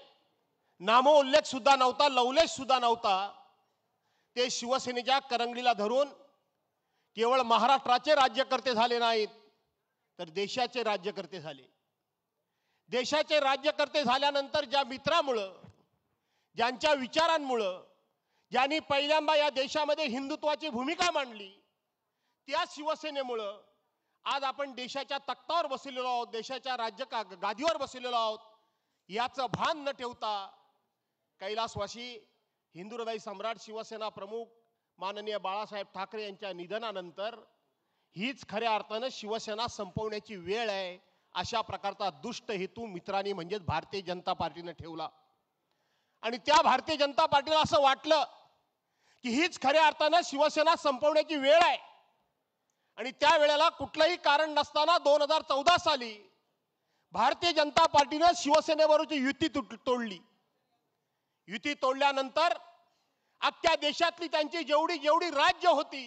नामोल्लेख सुद्धा नव्हता, लवलेश सुद्धा नव्हता, ते शिवसेनेच्या करंगळीला धरून केवळ महाराष्ट्राचे राज्यकर्ते झाले नाहीत तर देशाचे राज्यकर्ते झाले. देशाचे राज्यकर्ते झाल्यानंतर ज्या मित्रामुळं, ज्यांच्या विचारांमुळं, ज्यांनी पहिल्यांदा या देशामध्ये हिंदुत्वाची भूमिका मांडली, त्या शिवसेनेमुळं आज आपण देशाच्या तख्तावर बसलेलो आहोत, देशाच्या गादीवर बसलेलो आहोत. याचं भान न ठेवता कैलासवासी हिंदू हृदय सम्राट, शिवसेना प्रमुख माननीय बाळासाहेब ठाकरे यांच्या निधनानंतर हीच खऱ्या अर्थानं शिवसेना संपवण्याची वेळ आहे, अशा प्रकारचा दुष्ट हेतू मित्रांनी म्हणजेच भारतीय जनता पार्टीने ठेवला. आणि त्या भारतीय जनता पार्टीला असं वाटलं की हीच खऱ्या अर्थानं शिवसेना संपवण्याची वेळ आहे. आणि त्या वेळेला कुठलंही कारण नसताना 2014 साली भारतीय जनता पार्टीने शिवसेनेबरोबरची युती तोडली. युती तोडल्यानंतर अख्ख्या देशातली त्यांची जेवढी जेवढी राज्य होती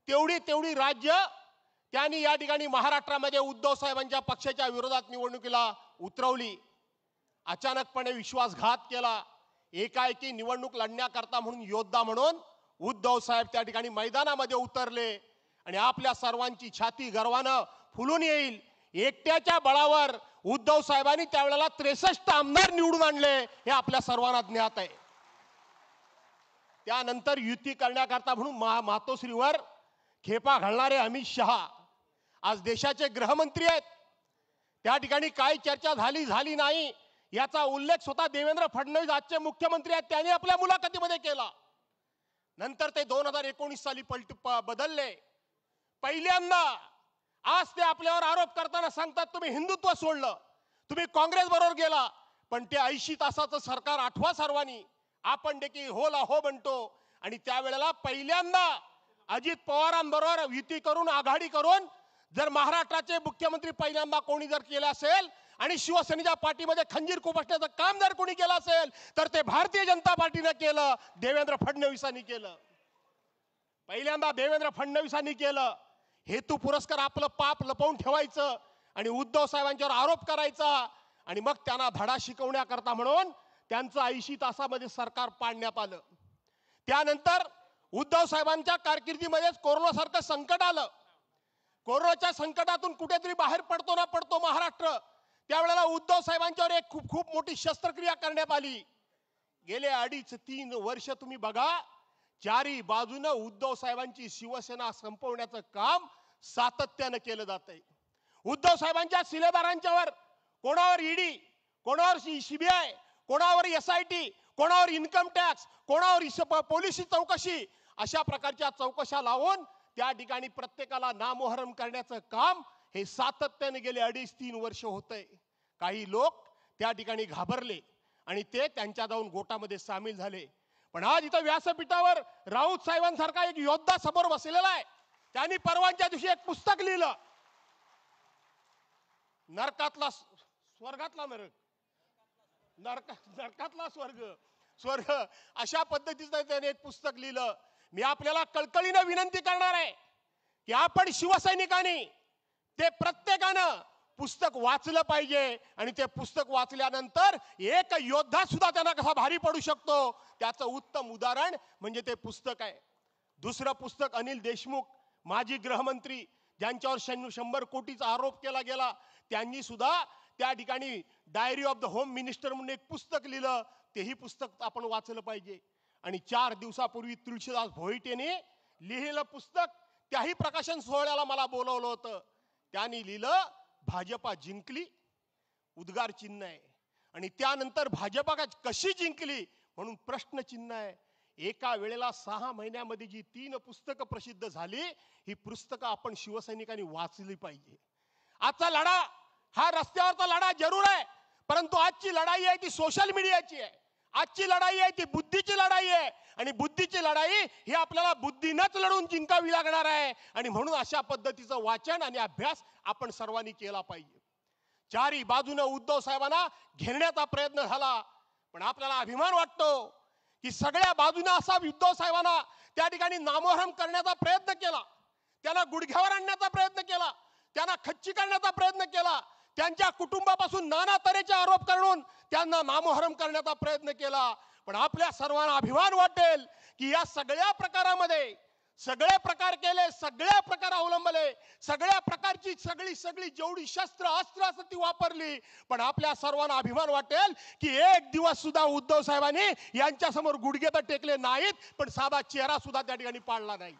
तेवढी तेवढी राज्य त्यांनी या ठिकाणी महाराष्ट्रामध्ये उद्धव साहेबांच्या पक्षाच्या विरोधात निवडणुकीला उतरवली. अचानकपणे विश्वासघात केला. एकाएकी निवडणूक लढण्याकरता म्हणून योद्धा म्हणून उद्धव साहेब त्या ठिकाणी मैदानामध्ये उतरले आणि आपल्या सर्वांची छाती गर्वानं फुलून येईल एकट्याच्या बळावर उद्धव साहेबांनी त्यावेळेला 63 आमदार निवडून आणले हे आपल्या सर्वांना ज्ञात आहे. त्यानंतर युती करण्याकरता म्हणून मातोश्रीवर खेपा घालणारे अमित शहा आज देशाचे गृहमंत्री आहेत. त्या ठिकाणी काय चर्चा झाली नाही याचा उल्लेख स्वतः देवेंद्र फडणवीस आजचे मुख्यमंत्री आहेत त्यांनी आपल्या मुलाखतीमध्ये केला. नंतर ते 2019 साली बदलले. पहिल्यांदा आज ते आपल्यावर आरोप करताना सांगतात तुम्ही हिंदुत्व सोडलं, तुम्ही काँग्रेस बरोबर गेला. पण ते 80 तासाचं सरकार आठवा सर्वांनी, आपण देखील होला हो म्हणतो. आणि त्यावेळेला पहिल्यांदा अजित पवारांबरोबर युती करून आघाडी करून जर महाराष्ट्राचे मुख्यमंत्री पहिल्यांदा कोणी जर केलं असेल आणि शिवसेनेच्या पाठीमध्ये खंजीर खुपसण्याचं काम जर कोणी केलं असेल तर ते भारतीय जनता पार्टीने केलं, देवेंद्र फडणवीसांनी केलं. पहिल्यांदा देवेंद्र फडणवीसांनी केलं. हेतू पुरस्कार आपलं पाप लपवून ठेवायचं आणि उद्धव साहेबांच्यावर आरोप करायचा आणि मग त्यांना धडा शिकवण्याकरता म्हणून त्यांचं 80 तासामध्ये सरकार पाडण्यात आलं. त्यानंतर उद्धव साहेबांच्या कारकिर्दीमध्येच कोरोनासारखं संकट आलं. कोरोनाच्या संकटातून कुठेतरी बाहेर पडतो महाराष्ट्र. त्यावेळेला उद्धव साहेबांच्यावर एक खूप खूप मोठी शस्त्रक्रिया करण्यात आली. गेले 2.5-3 वर्ष तुम्ही बघा चारी बाजूने उद्धव साहेबांची शिवसेना संपवण्याचं काम सातत्याने केलं जात आहे. उद्धव साहेबांच्या शिलेदारांच्यावर कोणावर ईडी, कोणावर सीबीआय, कोणावर SIT, कोणावर इन्कम टॅक्स, कोणावर पोलिस चौकशी, अशा प्रकारच्या चौकशा लावून त्या ठिकाणी प्रत्येकाला नामोहरम करण्याचं काम हे सातत्याने गेले 2.5-3 वर्ष होतंय. काही लोक त्या ठिकाणी घाबरले आणि ते त्यांच्या जाऊन गोटामध्ये सामील झाले. पण आज इथं व्यासपीठावर राऊत साहेबांसारखा एक योद्धा समोर बसलेला आहे. त्यांनी परवाच्या दिवशी एक पुस्तक लिहिलं, नरकातला स्वर्गातला नरक, नरकातला स्वर्ग अशा पद्धतीचं त्याने एक पुस्तक लिहिलं. मी आपल्याला कळकळीनं विनंती करणार आहे की आपण शिवसैनिकांनी ते प्रत्येकानं पुस्तक वाचलं पाहिजे आणि ते पुस्तक वाचल्यानंतर एक योद्धा सुद्धा त्यांना कसा भारी पडू शकतो त्याचं उत्तम उदाहरण म्हणजे ते पुस्तक आहे. दुसरं पुस्तक अनिल देशमुख माजी गृहमंत्री ज्यांच्यावर 100 कोटीचा आरोप केला गेला, त्यांनी सुद्धा त्या ठिकाणी diary of the home minister म्हणून एक पुस्तक लिहिलं. तेही पुस्तक आपण वाचलं पाहिजे. आणि 4 दिवसापूर्वी तुळशीदास भोईटेने लिहिलेलं पुस्तक त्याही प्रकाशन सोहळ्याला मला बोलवलं होतं. त्यांनी लिहिलं भाजपा जिंकली, उद्गार चिन्ह आहे. आणि त्यानंतर भाजपा कशी जिंकली म्हणून प्रश्न चिन्ह आहे. एका वेळेला 6 महिन्यामध्ये जी 3 पुस्तकं प्रसिद्ध झाली, ही पुस्तकं आपण शिवसैनिकांनी वाचली पाहिजे. आजचा लढा हा रस्त्यावरचा लढा जरूर आहे, परंतु आजची लढाई आहे ती सोशल मीडियाची आहे. आजची लढाई आहे ती बुद्धीची लढाई आहे आणि बुद्धीची लढाई ही आपल्याला बुद्धीनंच लढून जिंकावी लागणार आहे. आणि म्हणून अशा पद्धतीचं वाचन आणि अभ्यास आपण सर्वांनी केला पाहिजे. चारी बाजूने उद्धव साहेबांना घेरण्याचा प्रयत्न झाला, पण आपल्याला अभिमान वाटतो की सगळ्या बाजूने असा उद्धव साहेबांना त्या ठिकाणी नामोहरम करण्याचा प्रयत्न केला, त्यांना गुडघ्यावर आणण्याचा प्रयत्न केला, त्यांना खच्ची करण्याचा प्रयत्न केला, त्यांच्या कुटुंबापासून नाना तऱ्हेचे आरोप करून त्यांना नामोहरम करण्याचा प्रयत्न केला. पण आपल्या सर्वांना अभिमान वाटेल की या सगळ्या प्रकारामध्ये सगळे प्रकार केले, सगळ्या प्रकार अवलंबले, सगळ्या प्रकारची सगळी जेवढी शस्त्र अस्त्र असत ती वापरली. पण आपल्या सर्वांना अभिमान वाटेल की एक दिवस सुद्धा उद्धव साहेबांनी यांच्या समोर गुडघे तर टेकले नाहीत, पण साधा चेहरा सुद्धा त्या ठिकाणी पाडला नाही,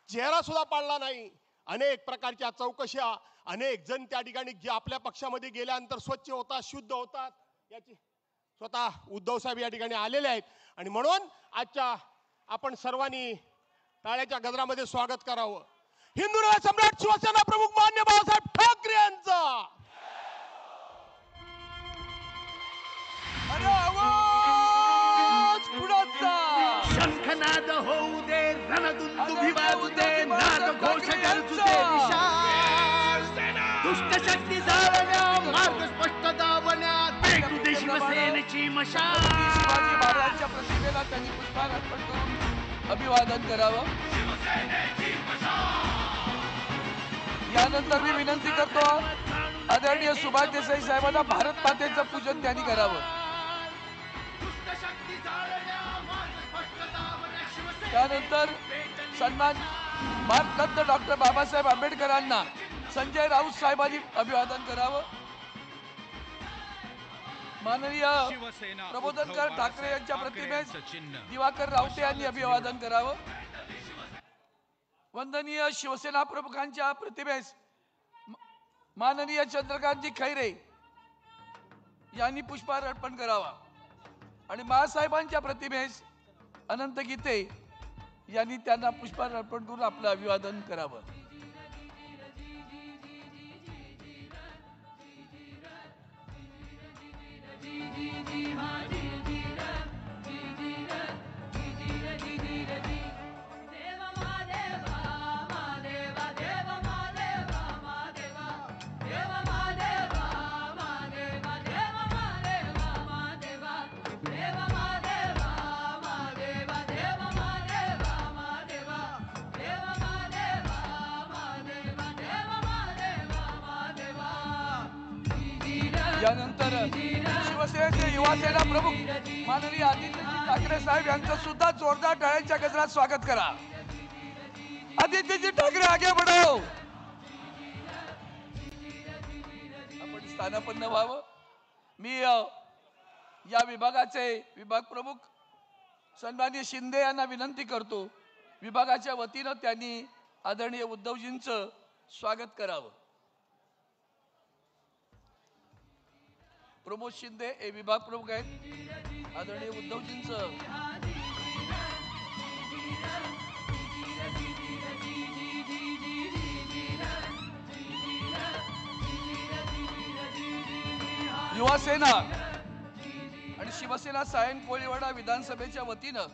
चेहरा सुद्धा पाडला नाही. अनेक प्रकारच्या चौकशा, अनेक जण त्या ठिकाणी जे आपल्या पक्षामध्ये गेल्यानंतर स्वच्छ होतात, शुद्ध होतात, याची स्वतः उद्धव साहेब या ठिकाणी आलेले आहेत. आणि म्हणून आजच्या आपण सर्वांनी टाळ्याच्या गजरामध्ये स्वागत करावं. हिंदू सम्राट शिवसेना प्रमुख मान्य बाळासाहेब ठाकरे यांचा. अरे आवाज कुणाचा? शंखनाद होऊ दे, रणदुंदुभी वाजू दे, नाद घोष गरजू दे विशाल. दुष्ट शक्ती जाळण्या, मार्ग स्पष्ट दावण्या, भेटू दे शिवसेनेची शिवसेनेची मशाल शिवाजी महाराजांच्या प्रतिमेला त्यांनी पुष्पहार अर्पण करून अभिवादन करावं. यानंतर मी विनंती करतो आदरणीय सुभाष देसाई साहेबांना भारत मातेचं पूजन त्यांनी करावं. त्यानंतर सन्मान भारतरत्न डॉक्टर बाबासाहेब आंबेडकरांना संजय राऊत साहेबांनी अभिवादन करावं. माननीय प्रबोधनकार ठाकरे यांच्या प्रतिमेस दिवाकर रावते यांनी अभिवादन करावं. वंदनीय शिवसेना प्रमुखांच्या प्रतिमेस माननीय चंद्रकांतजी खैरे यांनी पुष्पहार अर्पण करावा आणि बाळासाहेबांच्या प्रतिमेस अनंत गीते यांनी त्यांना पुष्पहार अर्पण करून आपलं अभिवादन करावं. यानंतर शिवसेनेचे युवासेना प्रमुख माननीय आदित्यजी ठाकरे साहेब यांचं सुद्धा जोरदार टाळ्यांच्या गजरात स्वागत करा. आदित्यजी ठाकरे आगे बढ़ो. आपण स्थानापन्न व्हावं. मी या विभागाचे विभाग प्रमुख सन्माननीय शिंदे यांना विनंती करतो विभागाच्या वतीनं त्यांनी आदरणीय उद्धवजींचं स्वागत करावं. प्रमोद शिंदे हे विभाग प्रमुख आहेत. आदरणीय उद्धवजींचं युवासेना आणि शिवसेना सायन कोळीवाडा विधानसभेच्या वतीनं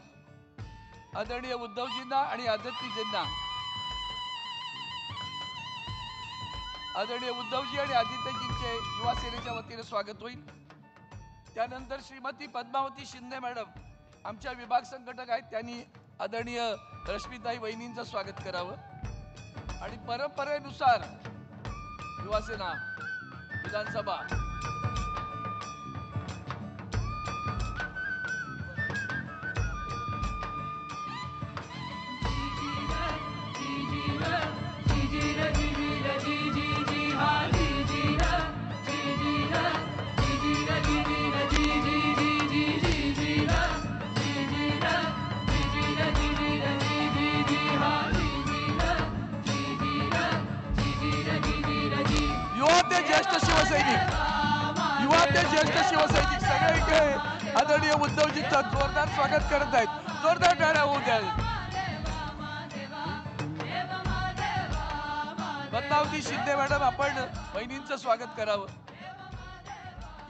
आदरणीय उद्धवजींना आणि आदित्यजींना आदरणीय उद्धवजी आणि आदित्यजींचे युवा सेनेच्या वतीने स्वागत होईल. त्यानंतर श्रीमती पद्मावती शिंदे मॅडम आमच्या विभाग संघटक आहेत त्यांनी आदरणीय रश्मीताई वहिनींचं स्वागत करावं आणि परंपरेनुसार युवासेना विधानसभा ज्येष्ठ शिवसैनिक सगळे इथे आदरणीय उद्धवजींचं जोरदार स्वागत करत आहेत. जोरदार टाळ्या होऊ द्या. पद्मावती शिंदे मॅडम आपण बहिणींचं स्वागत करावं.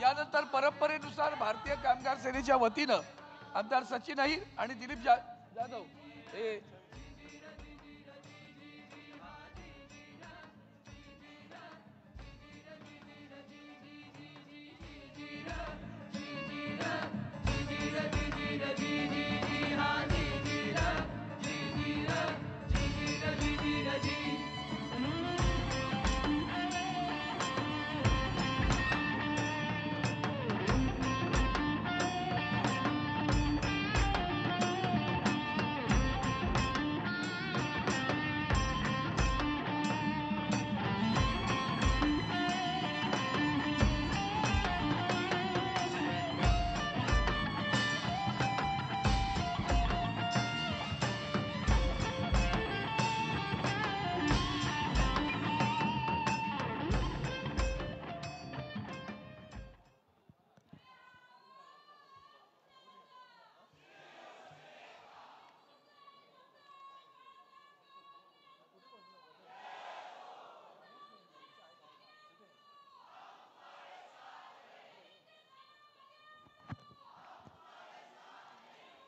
यानंतर परंपरेनुसार भारतीय कामगार सेनेच्या वतीनं आमदार सचिन अहिर आणि दिलीप जाधव हे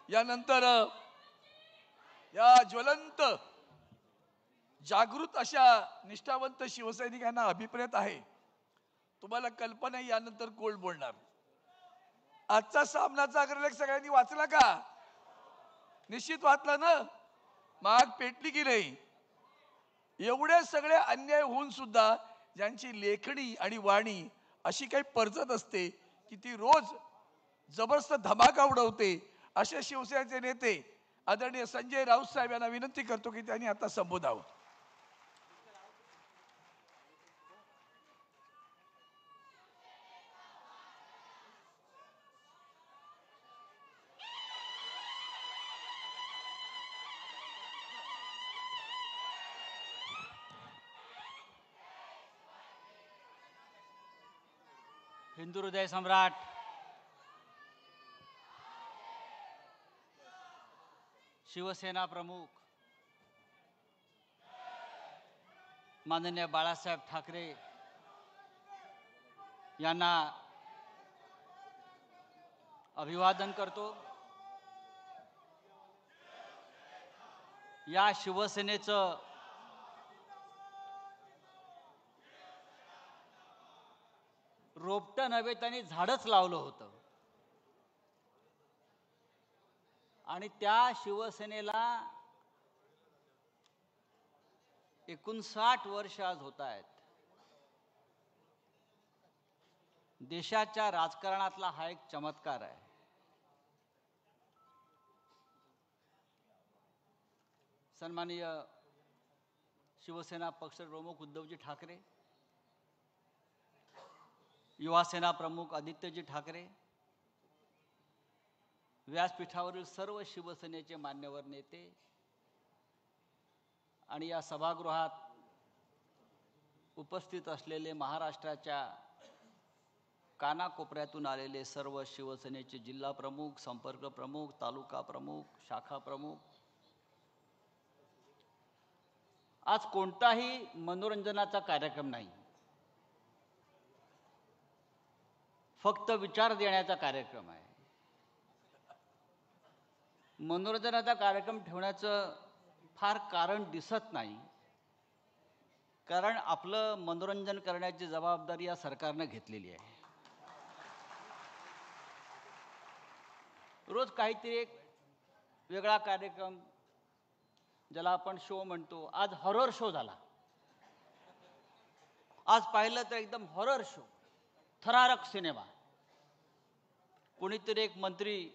यानंतर या ज्वलंत जागृत अशा निष्ठावंत शिवसैनिकांना अभिप्रेत आहे. तुम्हाला कल्पना यानंतर कोण बोलणार. आजचा सामनाचा अग्रलेख सगळ्यांनी वाचला का? निश्चित वाचला ना? माग पेटली की नाही? एवढे सगळे अन्याय होऊन सुद्धा ज्यांची लेखणी आणि वाणी अशी काही परचत असते की ती रोज जबरदस्त धमाका उडवते, असे शिवसेनेचे नेते आदरणीय संजय राऊत साहेब यांना विनंती करतो की त्यांनी आता संबोधावं. हिंदू हृदय सम्राट शिवसेना प्रमुख माननीय बाळासाहेब ठाकरे यांना अभिवादन करतो. या शिवसेनेचं रोपटं नव्हे त्यांनी झाडच लावलं होतं आणि त्या शिवसेनेला 59 वर्ष आज होत आहेत. देशाच्या राजकारणातला हा एक चमत्कार आहे. सन्माननीय शिवसेना पक्षप्रमुख उद्धवजी ठाकरे, युवासेना प्रमुख आदित्यजी ठाकरे, व्यासपीठावरील सर्व शिवसेनेचे मान्यवर नेते आणि या सभागृहात उपस्थित असलेले महाराष्ट्राच्या कानाकोपऱ्यातून आलेले सर्व शिवसेनेचे जिल्हा प्रमुख, संपर्क प्रमुख, तालुका प्रमुख, शाखा प्रमुख, आज कोणताही मनोरंजनाचा कार्यक्रम नाही, फक्त विचार देण्याचा कार्यक्रम आहे. मनोरंजनाचा कार्यक्रम ठेवण्याचं फार कारण दिसत नाही, कारण आपलं मनोरंजन करण्याची जबाबदारी या सरकारनं घेतलेली आहे. रोज काहीतरी एक वेगळा कार्यक्रम, ज्याला आपण शो म्हणतो. आज हॉरर शो झाला. आज पाहिलं तर एकदम हॉरर शो, थरारक सिनेमा. कोणीतरी एक मंत्री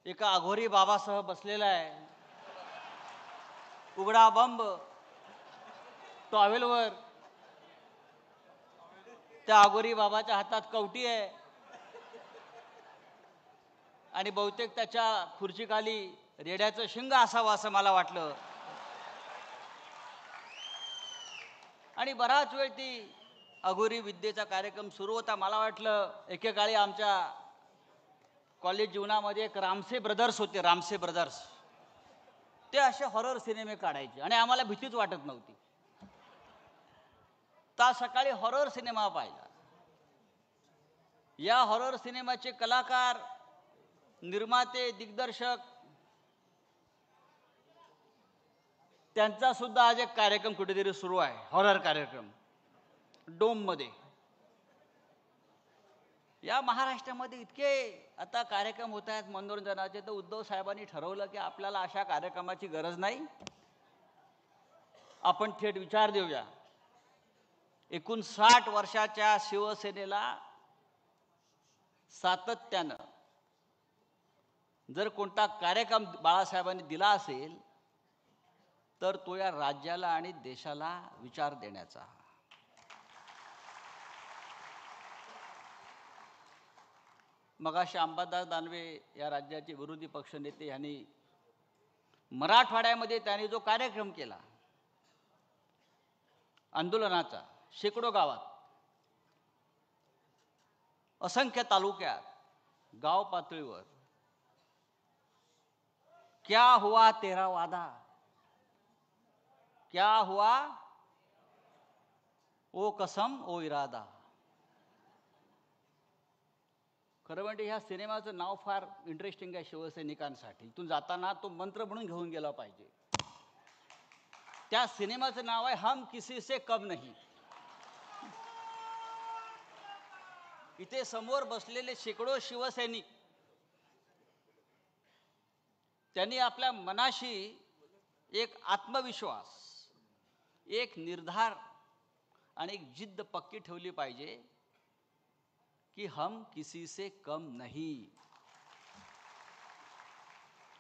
एका अघोरी बाबासह बसलेला आहे, उघडा बंब टॉवेलवर. त्या अघोरी बाबाच्या हातात कवटी आहे आणि बहुतेक त्याच्या खुर्चीखाली रेड्याचं शिंग असावं असं मला वाटलं. आणि बराच वेळ ती अघोरी विद्येचा कार्यक्रम सुरू होता. मला वाटलं एकेकाळी आमच्या कॉलेज जीवनामध्ये एक रामसे ब्रदर्स होते, रामसे ब्रदर्स. ते असे हॉरर सिनेमे काढायचे आणि आम्हाला भीतीच वाटत नव्हती. तर सकाळी हॉरर सिनेमा पाहिला. या हॉरर सिनेमाचे कलाकार, निर्माते, दिग्दर्शक, त्यांचा सुद्धा आज एक कार्यक्रम कुठेतरी सुरू आहे, हॉरर कार्यक्रम डोममध्ये. या महाराष्ट्रामध्ये इतके आता कार्यक्रम होत आहेत मनोरंजनाचे, तर उद्धव साहेबांनी ठरवलं की आपल्याला अशा कार्यक्रमाची गरज नाही, आपण थेट विचार देऊया. 59 वर्षाच्या शिवसेनेला सातत्यानं जर कोणता कार्यक्रम बाळासाहेबांनी दिला असेल तर तो या राज्याला आणि देशाला विचार देण्याचा. मगाशी अंबादास दानवे या राज्याचे विरोधी पक्षनेते यांनी मराठवाड्यामध्ये त्यांनी जो कार्यक्रम केला आंदोलनाचा, शेकडो गावात, असंख्य तालुक्यात, गाव पातळीवर, क्या हुआ तेरा वादा, क्या हुआ ओ कसम ओ इरादा. खरं म्हणजे ह्या सिनेमाचं नाव फार इंटरेस्टिंग आहे शिवसैनिकांसाठी. इथून जाताना तो मंत्र म्हणून घेऊन गेला पाहिजे. त्या सिनेमाचं नाव आहे हम किसी से कम नहीं. इथे समोर बसलेले शेकडो शिवसैनिक त्यांनी आपल्या मनाशी एक आत्मविश्वास, एक निर्धार आणि एक जिद्द पक्की ठेवली पाहिजे कि हम किसी से कम नहीं,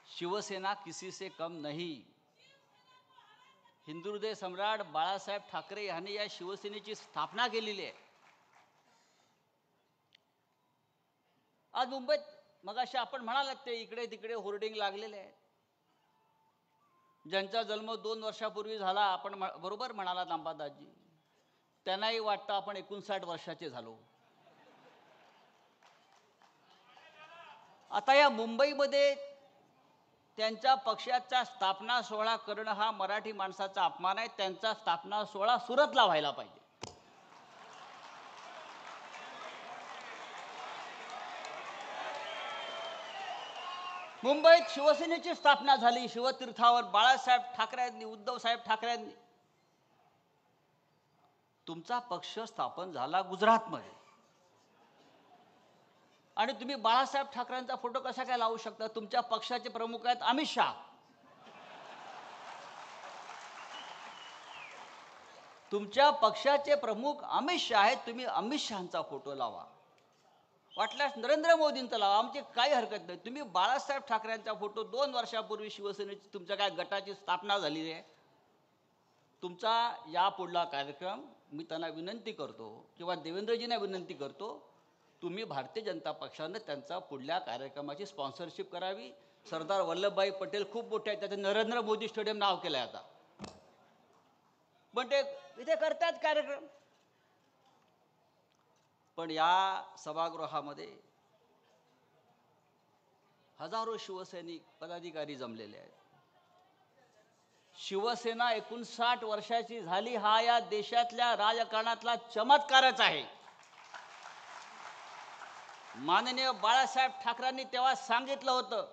शिवसेना किसी से कम नहीं. हिंदुहृदय सम्राट बाळासाहेब ठाकरे यांनी या शिवसेनेची स्थापना केलेली आहे. आज मुंबईत मगाशी आपण म्हणालात ते इकडे तिकडे होर्डिंग लागलेले आहेत. ज्यांचा जन्म 2 वर्षापूर्वी झाला, आपण बरोबर म्हणालात अंबादासजी, त्यांनाही वाटतं आपण 59 वर्षाचे झालो. आता या मुंबईमध्ये त्यांच्या पक्षाचा स्थापना सोहळा करणं हा मराठी माणसाचा अपमान आहे. त्यांचा स्थापना सोहळा सुरतला व्हायला पाहिजे. मुंबईत शिवसेनेची स्थापना झाली शिवतीर्थावर बाळासाहेब ठाकरेंनी, उद्धवसाहेब ठाकरेंनी. तुमचा पक्ष स्थापन झाला गुजरातमध्ये आणि तुम्ही बाळासाहेब ठाकरेंचा फोटो कसा काय लावू शकता? तुमच्या पक्षाचे प्रमुख आहेत अमित शहा. तुमच्या पक्षाचे प्रमुख अमित शहा आहेत, तुम्ही अमित शहांचा फोटो लावा, वाटल्यास नरेंद्र मोदींचा लावा, आमची काही हरकत नाही. तुम्ही बाळासाहेब ठाकरेंचा फोटो 2 वर्षापूर्वी शिवसेनेची तुमच्या काय गटाची स्थापना झालेली आहे. तुमचा या पुढला कार्यक्रम मी त्यांना विनंती करतो किंवा देवेंद्रजींना विनंती करतो, तुम्ही भारतीय जनता पक्षानं त्यांचा पुढल्या कार्यक्रमाची स्पॉन्सरशिप करावी. सरदार वल्लभभाई पटेल खूप मोठे आहेत, त्याचं नरेंद्र मोदी स्टेडियम नाव केलं आहे आता, पण ते इथे करतात कार्यक्रम. पण या सभागृहामध्ये हजारो शिवसैनिक पदाधिकारी जमलेले आहेत. शिवसेना 59 वर्षाची झाली हा या देशातल्या राजकारणातला चमत्कारच आहे. माननीय बाळासाहेब ठाकरेंनी तेव्हा सांगितलं होतं,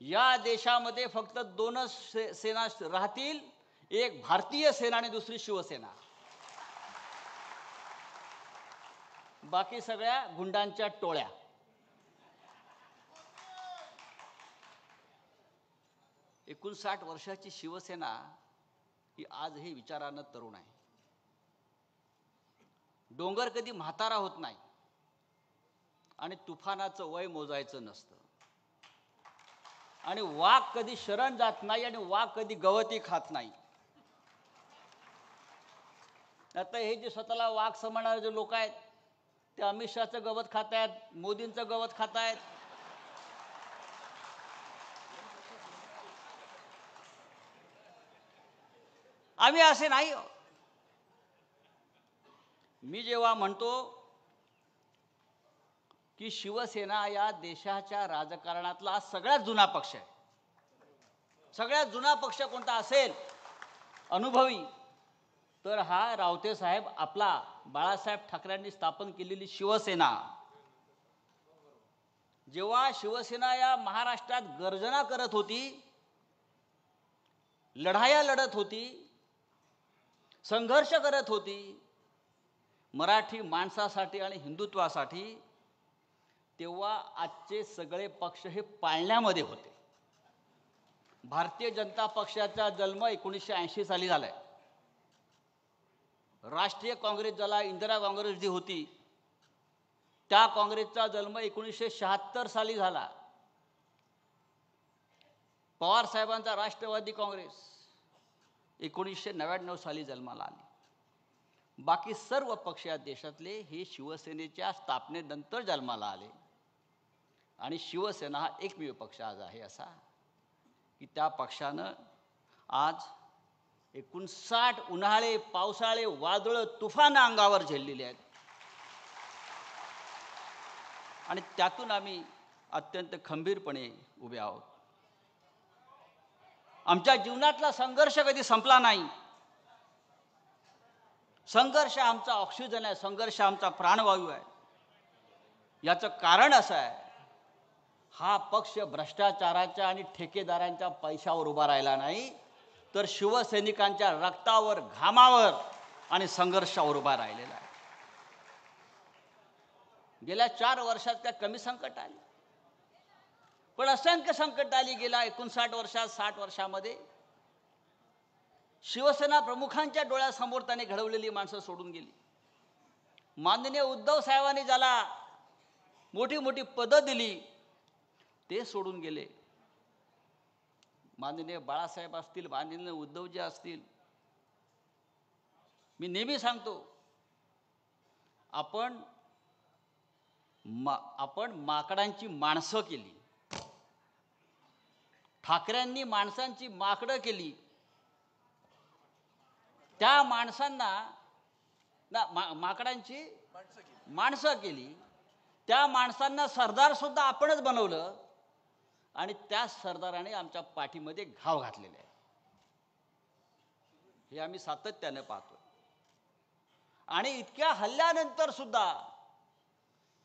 या देशामध्ये फक्त 2च सेना राहतील, एक भारतीय सेना आणि दुसरी शिवसेना. बाकी सगळ्या गुंडांच्या टोळ्या. – 59 वर्षाची शिवसेना ही आजही विचारानं तरुण आहे. डोंगर कधी म्हातारा होत नाही आणि तुफानाचं वय मोजायचं नसतं, आणि वाघ कधी शरण जात नाही आणि वाघ कधी गवती खात नाही. आता हे जे स्वतःला वाघ समजणारे जे लोक आहेत ते अमित शहाचं गवत खात आहेत, मोदींचं गवत खात आहेत. आम्ही असे नाही. मी जेव्हा म्हणतो की शिवसेना या देशाच्या राजकारणातला सगळ्यात जुना पक्ष आहे, सगळ्यात जुना पक्ष कोणता असेल अनुभवी, तर हा रावते साहेब आपला बाळासाहेब ठाकरेंनी स्थापन केलेली शिवसेना. जेव्हा शिवसेना या महाराष्ट्रात गर्जना करत होती, लढाया लढत होती, संघर्ष करत होती मराठी माणसासाठी आणि हिंदुत्वासाठी, तेव्हा आजचे सगळे पक्ष हे पाळण्यामध्ये होते. भारतीय जनता पक्षाचा जन्म 1980 साली झालाय. राष्ट्रीय काँग्रेस ज्याला इंदिरा काँग्रेस जी होती त्या काँग्रेसचा जन्म 1976 साली झाला. पवार साहेबांचा राष्ट्रवादी काँग्रेस 1999 साली जन्माला आली. बाकी सर्व पक्ष या देशातले हे शिवसेनेच्या स्थापनेनंतर जन्माला आले, आणि शिवसेना हा एकमेव पक्ष आज आहे असा की त्या पक्षानं आज 59 उन्हाळे, पावसाळे, वादळ, तुफान अंगावर झेललेले आहेत, आणि त्यातून आम्ही अत्यंत खंबीरपणे उभे आहोत. आमच्या जीवनातला संघर्ष कधी संपला नाही. संघर्ष आमचा ऑक्सिजन आहे, संघर्ष आमचा प्राणवायू आहे. याचं कारण असं आहे, हा पक्ष भ्रष्टाचाराच्या आणि ठेकेदारांच्या पैशावर उभा राहिला नाही, तर शिवसैनिकांच्या रक्तावर, घामावर आणि संघर्षावर उभा राहिलेला आहे. गेल्या 4 वर्षात काय कमी संकट आली? पण असंख्य संकट आली गेल्या 59 वर्षात, 60 वर्षामध्ये. शिवसेना प्रमुखांच्या डोळ्यासमोर त्यांनी घडवलेली माणसं सोडून गेली. माननीय उद्धव साहेबांनी ज्याला मोठी मोठी पदं दिली ते सोडून गेले. माननीय बाळासाहेब असतील, माननीय उद्धवजी असतील. मी नेहमी सांगतो, आपण माकडांची माणसं केली. ठाकरेंनी माणसांची माकडं केली. त्या माणसांना माकडांची माणसं केली. त्या माणसांना सरदार सुद्धा आपणच बनवलं आणि त्या सरदाराने आमच्या पाठीमध्ये घाव घातलेले आहे. हे आम्ही सातत्याने पाहतो. आणि इतक्या हल्ल्यानंतर सुद्धा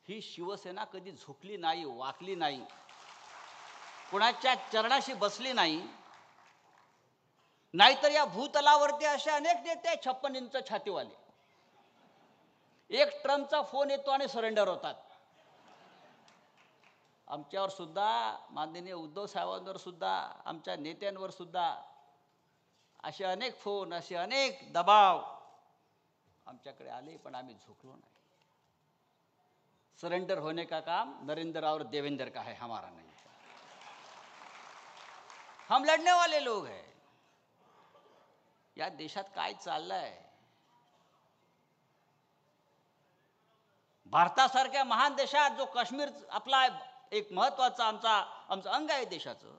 ही शिवसेना कधी झुकली नाही, वाकली नाही, कुणाच्या चरणाशी बसली नाही. नाहीतर या भूतलावरती असे अनेक नेते 56 इंच छातीवाले, एक ट्रम्पचा फोन येतो आणि सरेंडर होतात. आमच्यावर सुद्धा, माननीय उद्धव साहेबांवर सुद्धा, आमच्या नेत्यांवर सुद्धा असे अनेक फोन, असे अनेक दबाव आमच्याकडे आले, पण आम्ही झुकलो नाही. सरेंडर होने का काम नरेंद्र और देवेंद्र का है, हमारा नहीं है. हम लढने वाले लोग हैं. या देशात काय चाललंय? भारतासारख्या महान देशात जो काश्मीर आपला एक महत्वाचा आमचं अंग आहे देशाचं,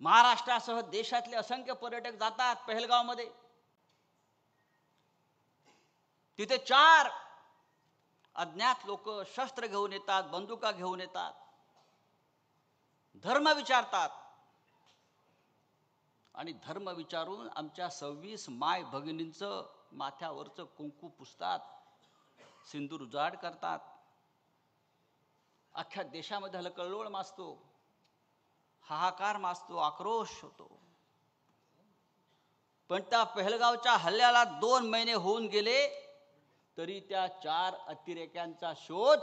महाराष्ट्रासह देशातले असंख्य पर्यटक जातात पहलगावमध्ये. तिथे 4 अज्ञात लोक शस्त्र घेऊन येतात, बंदुका घेऊन येतात, धर्म विचारतात आणि धर्म विचारून आमच्या 26 माय भगिनींचं माथ्यावरचं कुंकू पुसतात, सिंदूर उजाड करतात. अख्ख्या देशामध्ये हलकल्लोळ माजतो, हाहाकार माजतो, आक्रोश होतो. पण त्या पहलगावच्या हल्ल्याला 2 महिने होऊन गेले तरी त्या 4 अतिरेक्यांचा शोध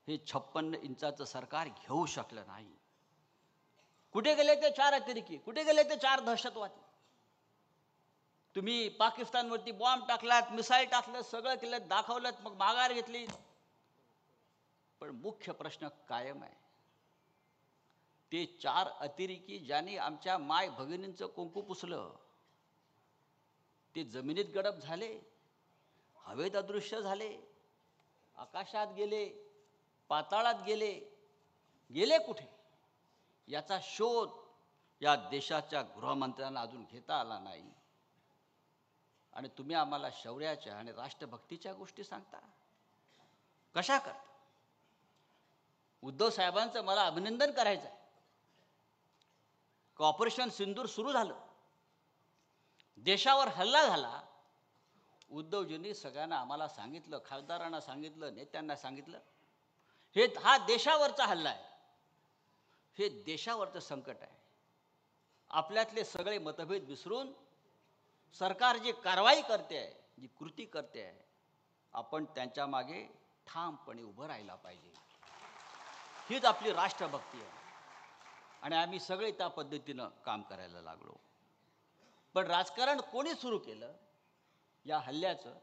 हे 56 इंचाचं सरकार घेऊ शकलं नाही. कुठे गेले ते 4 अतिरेकी? कुठे गेले ते 4 दहशतवादी? तुम्ही पाकिस्तानवरती बॉम्ब टाकलात, मिसाईल टाकलं, सगळं केलं, दाखवलं, मग माघार घेतली. पण मुख्य प्रश्न कायम आहे. ते 4 अतिरेकी ज्यांनी आमच्या माय भगिनींचं कुंकू पुसलं, ते जमिनीत गडप झाले, हवेत अदृश्य झाले, आकाशात गेले, पाताळात गेले. गेले कुठे याचा शोध या देशाच्या गृहमंत्र्यांना अजून घेता आला नाही. आणि तुम्ही आम्हाला शौर्याच्या आणि राष्ट्रभक्तीच्या गोष्टी सांगता. कशा करता? उद्धव साहेबांचं मला अभिनंदन करायचं आहे. ऑपरेशन सिंदूर सुरू झालं, देशावर हल्ला झाला. उद्धवजींनी सगळ्यांना आम्हाला सांगितलं, खासदारांना सांगितलं, नेत्यांना सांगितलं, हा देशावरचा हल्ला आहे, हे देशावरचं संकट आहे. आपल्यातले सगळे मतभेद विसरून सरकार जी कारवाई करते आहे, जी कृती करते आहे, आपण त्यांच्या मागे ठामपणे उभं राहायला पाहिजे. हीच आपली राष्ट्रभक्ती आहे. आणि आम्ही सगळे त्या पद्धतीनं काम करायला लागलो. पण राजकारण कोणी सुरू केलं या हल्ल्याचं?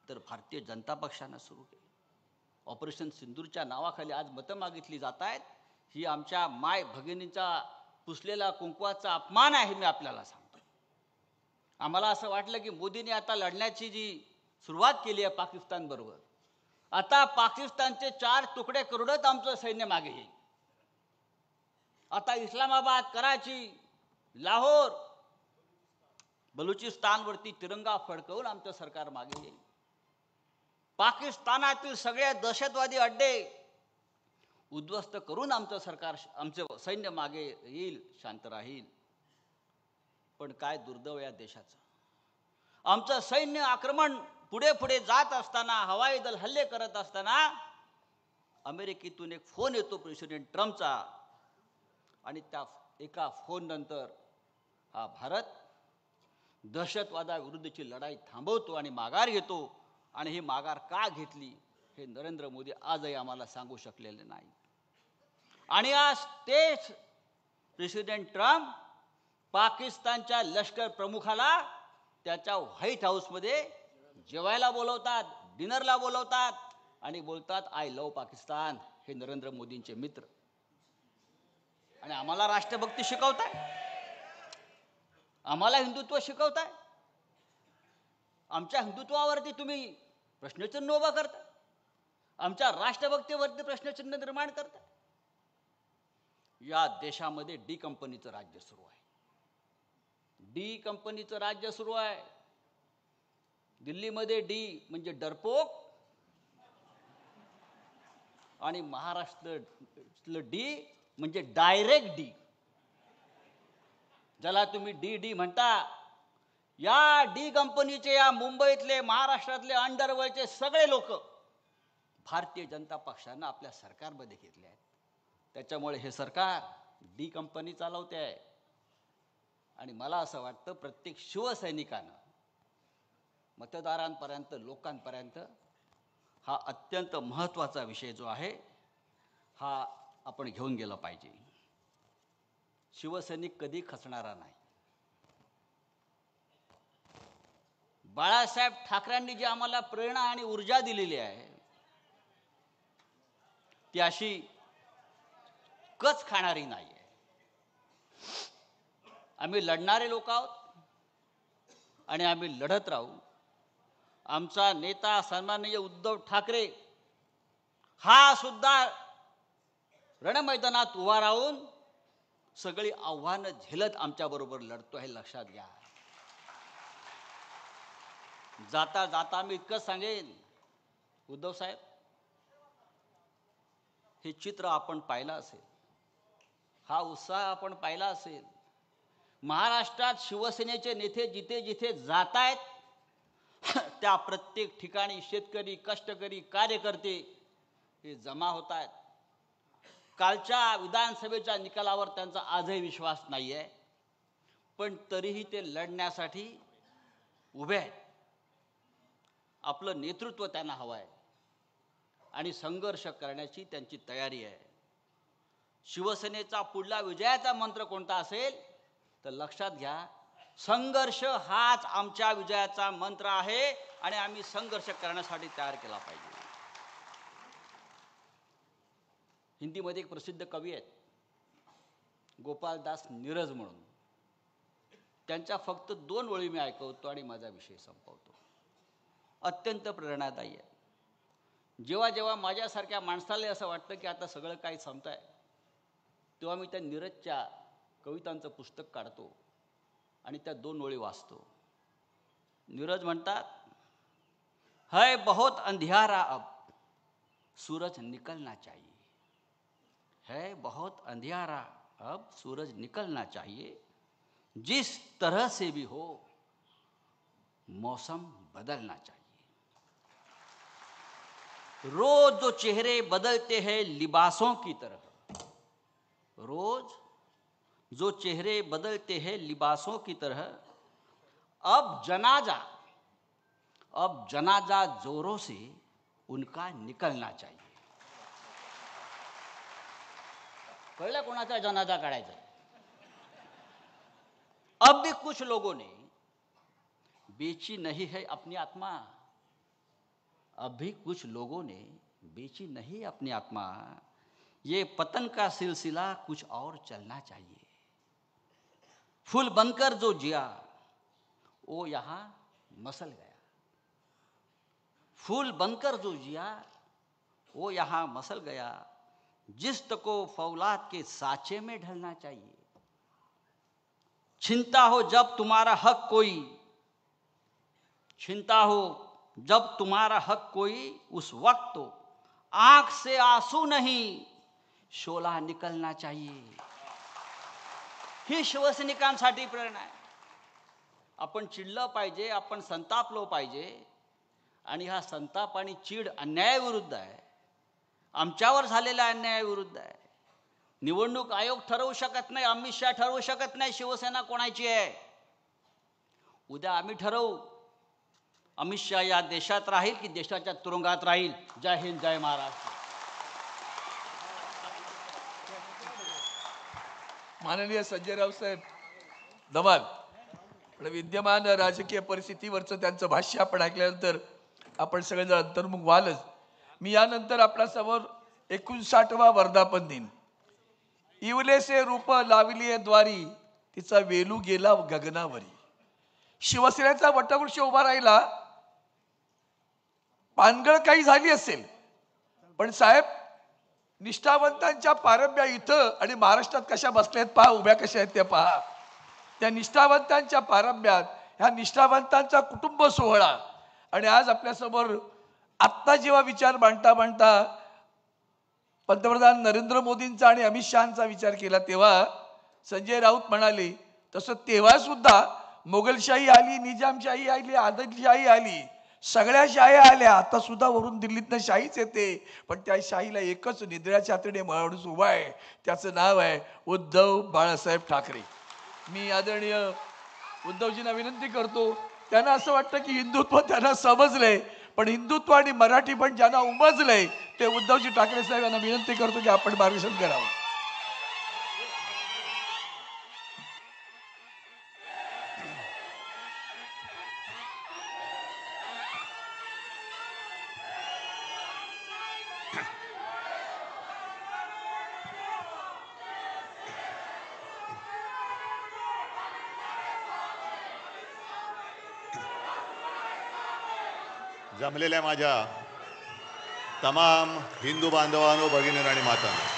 तर भारतीय जनता पक्षानं सुरू केलं. ऑपरेशन सिंदूरच्या नावाखाली आज मतं मागितली जात आहेत. ही आमच्या माय भगिनींचा पुसलेला कुंकवाचा अपमान आहे, मी आपल्याला सांगतो. आम्हाला असं वाटलं की मोदींनी आता लढण्याची जी सुरुवात केली आहे पाकिस्तानबरोबर, आता पाकिस्तानचे 4 तुकडे करूनच आमचं सैन्य मागे येईल. आता इस्लामाबाद, कराची, लाहोर, बलुचिस्तानवरती तिरंगा फडकवून आमचं सरकार मागे येईल. पाकिस्तानातील सगळे दहशतवादी अड्डे उद्ध्वस्त करून आमचं सरकार, आमचं सैन्य मागे येईल, शांत राहील. पण काय दुर्दैव या देशाचं. आमचं सैन्य आक्रमण पुढे पुढे जात असताना, हवाई दल हल्ले करत असताना अमेरिकेतून एक फोन येतो प्रेसिडेंट ट्रम्पचा, आणि त्या एका फोन नंतर हा भारत दहशतवादाविरुद्धची लढाई थांबवतो आणि माघार घेतो आणि ही माघार का घेतली हे नरेंद्र मोदी आजही आम्हाला सांगू शकलेले नाही. आणि आज तेच प्रेसिडेंट ट्रम्प पाकिस्तानच्या लष्कर प्रमुखाला त्याच्या व्हाईट हाऊसमध्ये जेवायला बोलवतात, डिनरला बोलवतात आणि बोलतात आय लव्ह पाकिस्तान. हे नरेंद्र मोदींचे मित्र. आणि आम्हाला राष्ट्रभक्ती शिकवताय, आम्हाला हिंदुत्व शिकवताय, आमच्या हिंदुत्वावरती तुम्ही प्रश्नचिन्ह उभा करता, आमच्या राष्ट्रभक्तीवरती प्रश्नचिन्ह निर्माण करता. या देशामध्ये डी कंपनीचं राज्य सुरू आहे. डी कंपनीचं राज्य सुरू आहे. दिल्लीमध्ये डी म्हणजे डरपोक आणि महाराष्ट्रातलं डी म्हणजे डायरेक्ट डी, ज्याला तुम्ही डी डी म्हणता. या डी कंपनीचे, या मुंबईतले, महाराष्ट्रातले अंडरवर्ल्डचे सगळे लोक भारतीय जनता पक्षानं आपल्या सरकारमध्ये घेतले आहेत. त्याच्यामुळे हे सरकार डी कंपनी चालवते आहे. आणि मला असं वाटतं प्रत्येक शिवसैनिकानं मतदारांपर्यंत, लोकांपर्यंत हा अत्यंत महत्त्वाचा विषय जो आहे हा आपण घेऊन गेला पाहिजे. शिवसैनिक कधी खचणारा नाही. बाळासाहेब ठाकरेंनी जी आम्हाला प्रेरणा आणि ऊर्जा दिलेली आहे ती अशी कच खाणारी नाही आहे. आम्ही लढणारे लोक आहोत आणि आम्ही लढत राहू. आमचा नेता सन्माननीय उद्धव ठाकरे हा सुद्धा रणमैदानात उभा राहून सगळी आव्हानं झेलत आमच्याबरोबर लढतो हे लक्षात घ्या. जाता जाता मी इतकंच सांगेन, उद्धव साहेब, हे चित्र आपण पाहिलं असेल, हा उत्साह आपण पाहिला असेल. महाराष्ट्रात शिवसेनेचे नेते जिथे जिथे जात आहेत त्या प्रत्येक ठिकाणी शेतकरी, कष्टकरी, कार्यकर्ते हे जमा होत आहेत. कालच्या विधानसभेच्या निकालावर त्यांचा आजही विश्वास नाही आहे, पण तरीही ते लढण्यासाठी उभे आहेत. आपलं नेतृत्व त्यांना हवं आहे आणि संघर्ष करण्याची त्यांची तयारी आहे. शिवसेनेचा पुढला विजयाचा मंत्र कोणता असेल तर लक्षात घ्या, संघर्ष हाच आमच्या विजयाचा मंत्र आहे आणि आम्ही संघर्ष करण्यासाठी तयार केला पाहिजे. हिंदीमध्ये एक प्रसिद्ध कवी आहेत गोपालदास नीरज म्हणून. त्यांच्या फक्त 2 ओळी मी ऐकवतो आणि माझा विषय संपवतो. अत्यंत प्रेरणादायी आहे. जेव्हा जेव्हा माझ्यासारख्या माणसाला असं वाटतं की आता सगळं काही संपत आहे, तेव्हा मी त्या नीरजच्या कवितांचं पुस्तक काढतो आणि त्या 2 ओळी वाचतो. नीरज म्हणतात, है बहुत अंधियारा अब सूरज निकलना चाहिए, है बहुत अंधियारा अब सूरज निकलना चाहिए, जिस तरह से भी हो मौसम बदलना चाहिए. रोज जो चेहरे बदलते हैं लिबासों की तरह, रोज जो चेहरे बदलते हैं लिबासों की तरह, अब जनाजा जोरों से उनका निकलना चाहिए. कळलं कोणाचा जनाजा काढायचा? अब भी कुछ लोगों ने बेची नहीं है अपनी आत्मा, अब भी कुछ लोगों ने बेची नहीं अपनी आत्मा, ये पतन का सिलसिला कुछ और चलना चाहिए. फूल बनकर जो जिया वो यहाँ मसल गया, फूल बनकर जो जिया वो यहाँ मसल गया, जिस्त को फौलाद के साचे में ढलना चाहिए. छिनता हो जब तुम्हारा हक कोई, छिनता हो जब तुम्हारा हक कोई, उस वक्त तो आंख से आंसू नहीं शोला निकलना चाहिए. ही शिवसैनिकांसाठी प्रेरणा आहे. आपण चिडलं पाहिजे, आपण संतापलो पाहिजे. आणि हा संताप आणि चीड अन्यायाविरुद्ध आहे, आमच्यावर झालेल्या अन्यायाविरुद्ध आहे. निवडणूक आयोग ठरवू शकत नाही, अमित शहा ठरवू शकत नाही शिवसेना कोणाची आहे. उद्या आम्ही ठरवू, अमित शहा या देशात राहील की देशाच्या तुरुंगात राहील? जय हिंद, जय महाराष्ट्र. माननीय संजय राऊत साहेब धमाल. पण विद्यमान राजकीय परिस्थितीवरचं त्यांचं भाष्य आपण ऐकल्यानंतर आपण सगळेजण अंतर्मुख व्हालच. मी यानंतर आपल्यासमोर 59वा वर्धापन दिन. इवलेसे रूप लावलीये द्वारी, तिचा वेलू गेला गगनावरी. शिवसेनेचा वटवृक्ष उभा राहिला. पानगळ काही झाली असेल, पण साहेब निष्ठावंतांच्या पारंब्या इथं आणि महाराष्ट्रात कशा बसल्यात पहा, उभ्या कशा आहेत त्या पहा. त्या निष्ठावंतांच्या पारंब्यात ह्या निष्ठावंतांचा कुटुंब सोहळा. आणि आज आपल्यासमोर आत्ता जेव्हा विचार मांडता मांडता पंतप्रधान नरेंद्र मोदींचा आणि अमित शहाचा विचार केला, तेव्हा संजय राऊत म्हणाले तसं तेव्हा सुद्धा मोगलशाही आली, निजामशाही आली, आदिलशाही आली, सगळ्या शाही आल्या. आता सुद्धा वरून दिल्लीतनं शाहीच येते. पण त्या शाहीला एकच निद्राच्या हातडे माणूस उभा आहे, त्याचं नाव आहे उद्धव बाळासाहेब ठाकरे. मी आदरणीय उद्धवजींना विनंती करतो, त्यांना असं वाटतं की हिंदुत्व त्यांना समजलंय, पण हिंदुत्व आणि मराठी पण ज्यांना उमजलंय ते उद्धवजी ठाकरे साहेब यांना विनंती करतो की आपण मार्गदर्शन करावं. जमलेल्या माझ्या तमाम हिंदू बांधवांनो, भगिनींनो आणि मातांनो,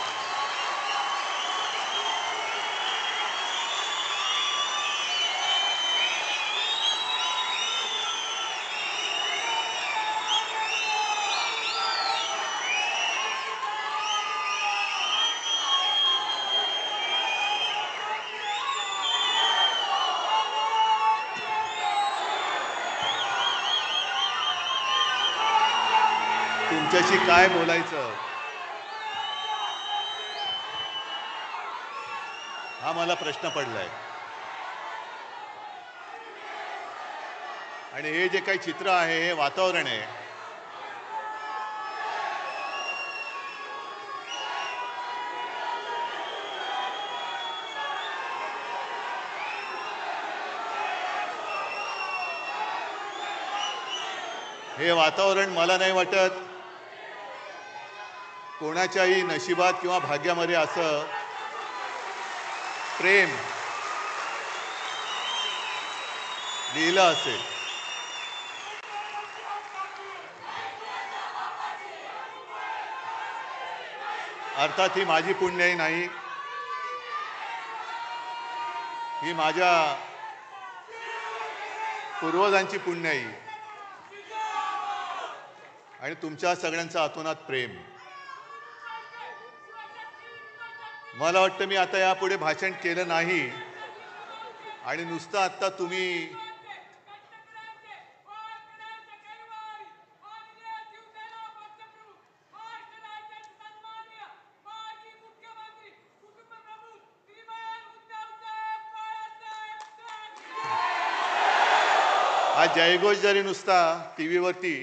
तुमच्याशी काय बोलायचं हा मला प्रश्न पडलाय. आणि हे जे काही चित्र आहे, हे वातावरण आहे, हे वातावरण मला नाही वाटत कोणाच्याही नशिबात किंवा भाग्यामध्ये असं प्रेम लिहिलं असेल. अर्थात ही माझी पुण्याई नाही, ही माझ्या पूर्वजांची पुण्याई आणि तुमच्या सगळ्यांचं आतोनात प्रेम. मला वाटतं मी आता यापुढे भाषण केलं नाही आणि नुसतं आता तुम्ही हा जयघोष जरी नुसता टीव्हीवरती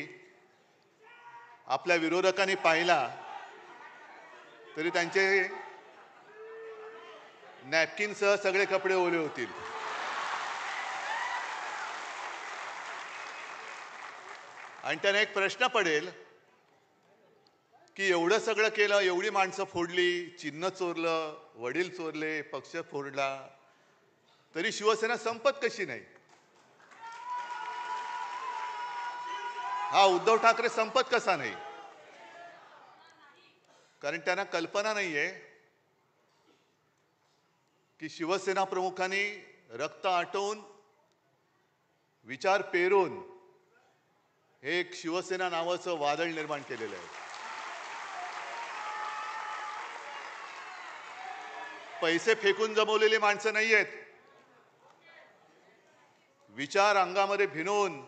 आपल्या विरोधकांनी पाहिला तरी त्यांचे नॅपकिनसह सगळे कपडे ओले होतील. आणि त्यांना एक प्रश्न पडेल की एवढं सगळं केलं, एवढी माणसं फोडली, चिन्ह चोरलं, वडील चोरले, पक्ष फोडला, तरी शिवसेना संपत कशी नाही? हा उद्धव ठाकरे संपत कसा नाही? कारण त्यांना कल्पना नाहीये की शिवसेना प्रमुखांनी रक्त आटवून, विचार पेरून हे एक शिवसेना नावाचं वादळ निर्माण केलेलं आहे. पैसे फेकून जमवलेली माणसं नाहीयेत. विचार अंगामध्ये भिनवून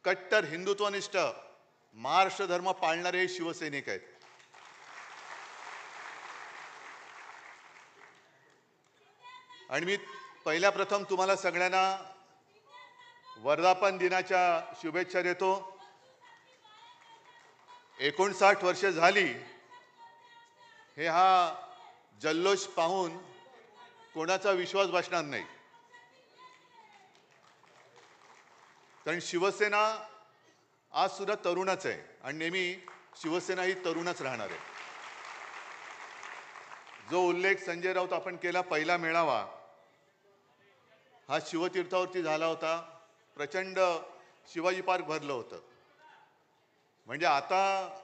कट्टर हिंदुत्वनिष्ठ महाराष्ट्र धर्म पाळणारे हे शिवसैनिक आहेत. आणि मी पहिल्या प्रथम तुम्हाला सगळ्यांना वर्धापन दिनाच्या शुभेच्छा देतो. 59 वर्ष झाली हे हा जल्लोष पाहून कोणाचा विश्वास बसणार नाही. कारण शिवसेना आज सुद्धा तरुणच आहे आणि नेहमी शिवसेना ही तरुणच राहणार आहे. जो उल्लेख संजय राऊत आपण केला, पहिला मेळावा हा शिवतीर्थावरती झाला होता. प्रचंड शिवाजी पार्क भरलं होतं. म्हणजे आता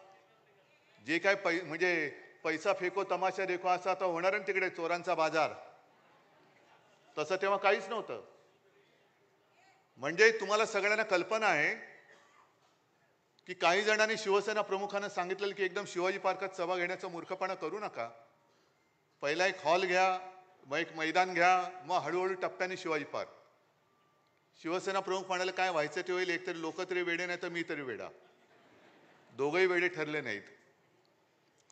जे काय म्हणजे पैसा फेको तमाशा देखो असं आता होणार आहे तिकडे, चोरांचा बाजार. तसं तेव्हा काहीच नव्हतं. म्हणजे तुम्हाला सगळ्यांना कल्पना आहे की काही जणांनी शिवसेना प्रमुखांना सांगितलेलं की एकदम शिवाजी पार्कात सभा घेण्याचा मूर्खपणा करू नका. पहिला एक हॉल घ्या, मग एक मैदान घ्या, मग हळूहळू टप्प्याने शिवाजी पार्क. शिवसेना प्रमुख म्हणाले काय व्हायचं ते होईल, एकतरी लोक तरी वेडे नाही तर मी तरी वेडा. दोघंही वेडे ठरले नाहीत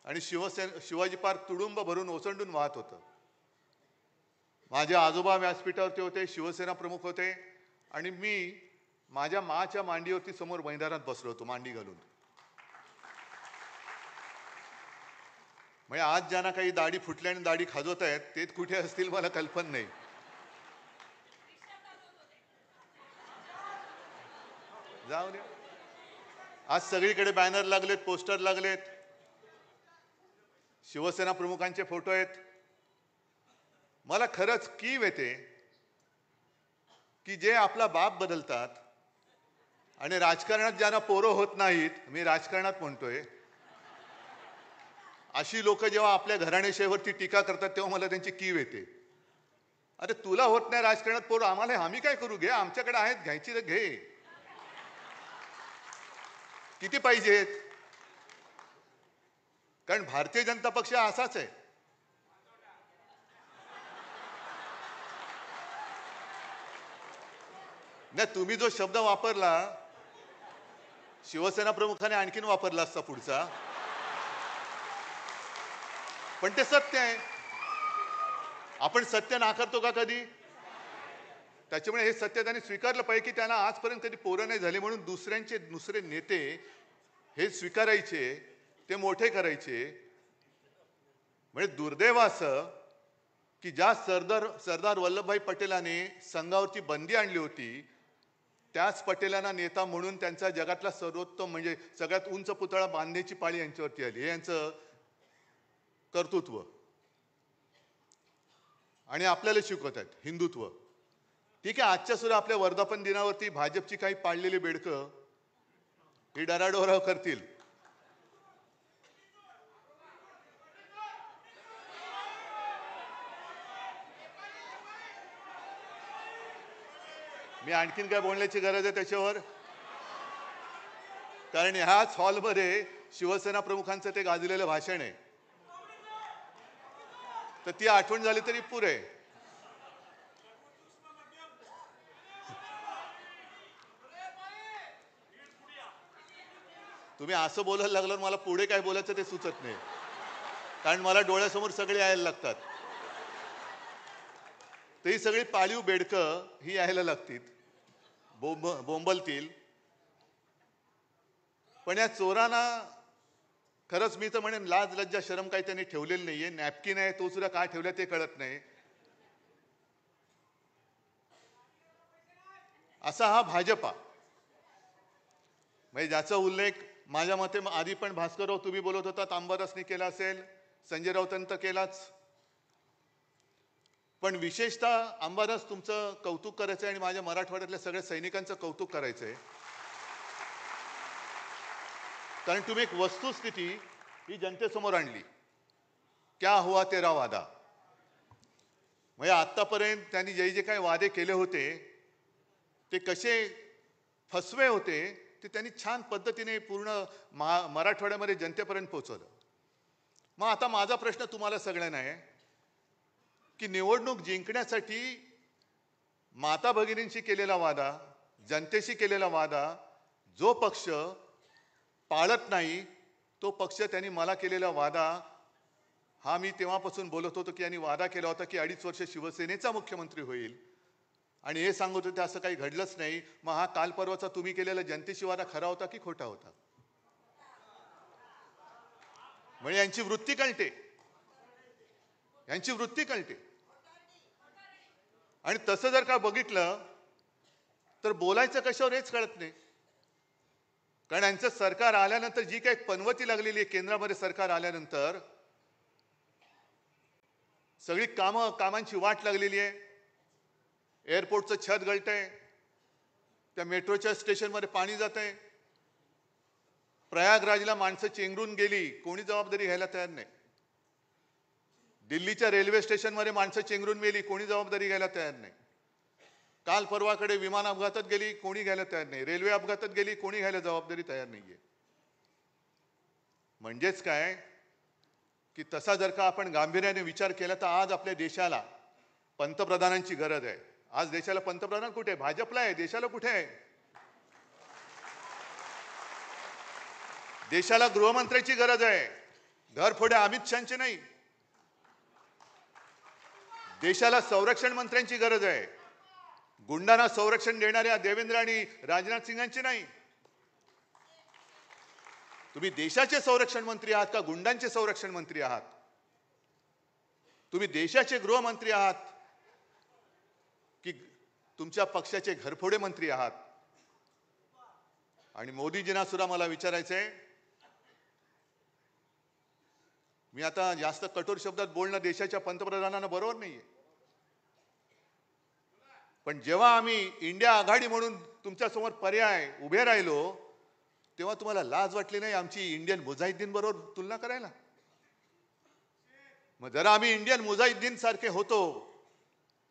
आणि शिवाजी पार्क तुडुंब भरून ओसंडून वाहत होतं. माझे आजोबा व्यासपीठावरती होते, शिवसेना प्रमुख होते आणि मी माझ्या माच्या मांडीवरती समोर मैदानात बसलो होतो मांडी घालून. म्हणजे आज ज्यांना काही दाढी फुटल्या आणि दाढी खाजवत आहेत ते कुठे असतील मला कल्पना नाही. जाऊ दे. आज सगळीकडे बॅनर लागलेत, पोस्टर लागलेत, शिवसेना प्रमुखांचे फोटो आहेत. मला खरंच कीव येते की जे आपला बाप बदलतात आणि राजकारणात ज्यांना पोरं होत नाहीत, मी राजकारणात म्हणतोय, अशी लोक जेव्हा आपल्या घराणेशाहीवरती टीका करतात तेव्हा मला त्यांची कीव येते. अरे तुला होत नाही राजकारणात पोरं, आम्हाला आम्ही काय करू, घे आमच्याकडे आहेत, घ्यायची तर घे. किती पाहिजेत? कारण भारतीय जनता पक्ष असाच आहे. नाही, तुम्ही जो शब्द वापरला शिवसेना प्रमुखाने आणखीन वापरला असता पुढचा, पण ते सत्य आहे. आपण सत्य नाकारतो का कधी? त्याच्यामुळे हे सत्य त्यांनी स्वीकारलं पाहिजे की त्यांना आजपर्यंत कधी पोरं नाही झाली म्हणून दुसरे नेते हे स्वीकारायचे, ते मोठे करायचे. म्हणजे दुर्दैव असं की ज्या सरदार वल्लभभाई पटेलांनी संघावरची बंदी आणली होती, त्याच पटेलांना नेता म्हणून त्यांचा जगातला सर्वोत्तम म्हणजे सगळ्यात उंच पुतळा बांधण्याची पाळी यांच्यावरती आली. हे यांचं कर्तृत्व. आणि आपल्याला शिकवत आहेत हिंदुत्व. ठीक आहे, आजच्या सुद्धा आपल्या वर्धापन दिनावरती भाजपची काही पाळलेली बेडकं ही डराडोराव करतील. मी आणखीन काय बोलण्याची गरज आहे त्याच्यावर? कारण ह्याच हॉलमध्ये शिवसेना प्रमुखांचं ते गाजलेलं भाषण आहे, तर ती आठवण झाली तरी पुरे. तुम्ही असं बोलायला लागल्यावर मला पुढे काय बोलायचं ते सुचत नाही, कारण मला डोळ्यासमोर सगळे यायला लागतात. तर ही सगळी पाळीव बेडकं ही यायला लागतील, बोंबलतील. पण या चोरांना खरंच मी तर म्हणेन लाज लज्जा शरम काही त्यांनी ठेवलेली नाहीये. नॅपकिन आहे तो सुद्धा काय ठेवला ते कळत नाही. असा हा भाजपा, म्हणजे ज्याचा उल्लेख माझ्या मते आधी पण भास्करराव तुम्ही बोलत होतात, अंबादासनी केला असेल, संजय राऊतांनी तर केलाच. पण विशेषतः अंबादास तुमचं कौतुक करायचंय आणि माझ्या मराठवाड्यातल्या सगळ्या सैनिकांचं कौतुक करायचंय. कारण तुम्ही एक वस्तुस्थिती ही जनतेसमोर आणली. क्या हुआ तेरा वादा. म्हणजे आतापर्यंत त्यांनी जे काही वादे केले होते ते कसे फसवे होते ते त्यांनी छान पद्धतीने पूर्ण मराठवाड्यामध्ये जनतेपर्यंत पोहोचवलं. मग आता माझा प्रश्न तुम्हाला सगळ्यांना आहे की निवडणूक जिंकण्यासाठी माता भगिनींशी केलेला वादा, जनतेशी केलेला वादा जो पक्ष पाळत नाही तो पक्ष त्यांनी मला केलेला वादा हा मी तेव्हापासून बोलत होतो की यांनी वादा केला होता की 2.5 वर्ष शिवसेनेचा मुख्यमंत्री होईल आणि हे सांगत होते असं काही घडलंच नाही. मग हा काल परवाचा तुम्ही केलेला जनतेशी वादा खरा होता की खोटा होता? म्हणजे यांची वृत्ती कळते, यांची वृत्ती कळते. आणि तसं जर का बघितलं तर बोलायचं कशावर हेच कळत नाही. कारण यांचं सरकार आल्यानंतर जी काही पनवती लागलेली आहे, केंद्रामध्ये सरकार आल्यानंतर सगळी कामांची वाट लागलेली आहे. एअरपोर्टचं छत गळतंय, त्या मेट्रोच्या स्टेशनमध्ये पाणी जात आहे, प्रयागराजला माणसं चेंगरून गेली, कोणी जबाबदारी घ्यायला तयार नाही. दिल्लीच्या रेल्वे स्टेशनमध्ये माणसं चेंगरून गेली, कोणी जबाबदारी घ्यायला तयार नाही. काल परवाकडे विमान अपघातात गेली, कोणी घ्यायला तयार नाही. रेल्वे अपघातात गेली, कोणी घ्यायला जबाबदारी तयार नाहीये. म्हणजेच काय की तसा जर का आपण गांभीर्याने विचार केला तर आज आपल्या देशाला पंतप्रधानांची गरज आहे. आज देशाला पंतप्रधान कुठे आहे? भाजपला आहे. देशाला कुठे आहे? देशाला गृहमंत्र्याची गरज आहे, घरफोडे अमित शहाची नाही. देशाला संरक्षण मंत्र्यांची गरज आहे, गुंडांना संरक्षण देणाऱ्या देवेंद्र आणि राजनाथ सिंगांची नाही. तुम्ही देशाचे संरक्षण मंत्री आहात का गुंडांचे संरक्षण मंत्री आहात? तुम्ही देशाचे गृहमंत्री आहात की तुमच्या पक्षाचे घरफोडे मंत्री आहात? आणि मोदीजींना सुद्धा मला विचारायचंय, मी आता जास्त कठोर शब्दात बोलणं देशाच्या पंतप्रधानांना बरोबर नाहीये, पण जेव्हा आम्ही इंडिया आघाडी म्हणून तुमच्या समोर पर्याय उभे राहिलो तेव्हा तुम्हाला लाज वाटली नाही आमची इंडियन मुजाहिद्दीन बरोबर तुलना करायला? मग जरा आम्ही इंडियन मुजाहिद्दीन सारखे होतो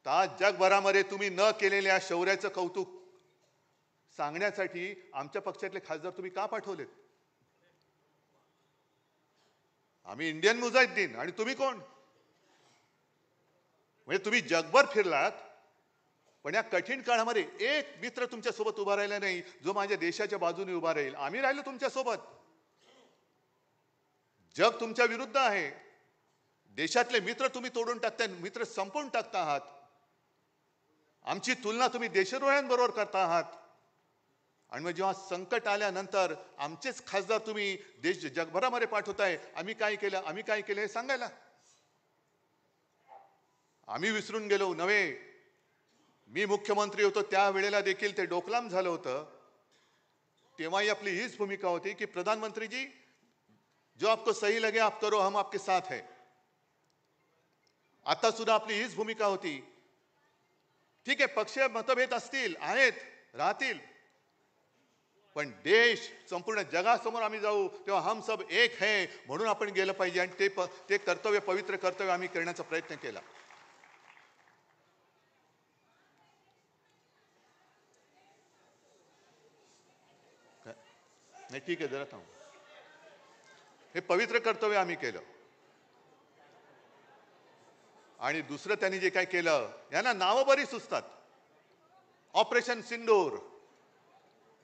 तर आज जगभरामध्ये तुम्ही न केलेल्या शौर्याचं कौतुक सांगण्यासाठी आमच्या पक्षातले खासदार तुम्ही का पाठवलेत? आम्ही इंडियन मुजाहिद्दीन आणि तुम्ही कोण? म्हणजे तुम्ही जगभर फिरलात पण या कठीण काळामध्ये एक मित्र तुमच्या सोबत उभा राहिला नाही जो माझ्या देशाच्या बाजूने उभा राहील. आम्ही राहिलो तुमच्या सोबत. जग तुमच्या विरुद्ध आहे. देशातले मित्र तुम्ही तोडून टाकताय, मित्र संपवून टाकता आहात. आमची तुलना तुम्ही देशद्रोह्यांबरोबर करता आहात. आणि मग जेव्हा संकट आल्यानंतर आमचेच खासदार तुम्ही देश जगभरामध्ये पाठवताय, आम्ही काय केलं आम्ही काय केलं हे सांगायला. आम्ही विसरून गेलो नव्हे. मी मुख्यमंत्री होतो त्यावेळेला देखील ते डोकलाम झालं होतं. तेव्हाही आपली हीच भूमिका होती की प्रधानमंत्री जी जो आपको सही लगे आप करो, हम आपके साथ है. आता सुद्धा आपली हीच भूमिका होती. ठीक आहे, पक्षीय मतभेद असतील, आहेत, राहतील, पण देश संपूर्ण जगासमोर आम्ही जाऊ तेव्हा हम सब एक है म्हणून आपण गेलं पाहिजे. आणि ते कर्तव्य, पवित्र कर्तव्य आम्ही करण्याचा प्रयत्न केला. नाही ठीक आहे, जरा थांब. हे पवित्र कर्तव्य आम्ही केलं. आणि दुसरं त्यांनी जे काय केलं, यांना नावं बरी सुचतात. ऑपरेशन सिंदूर,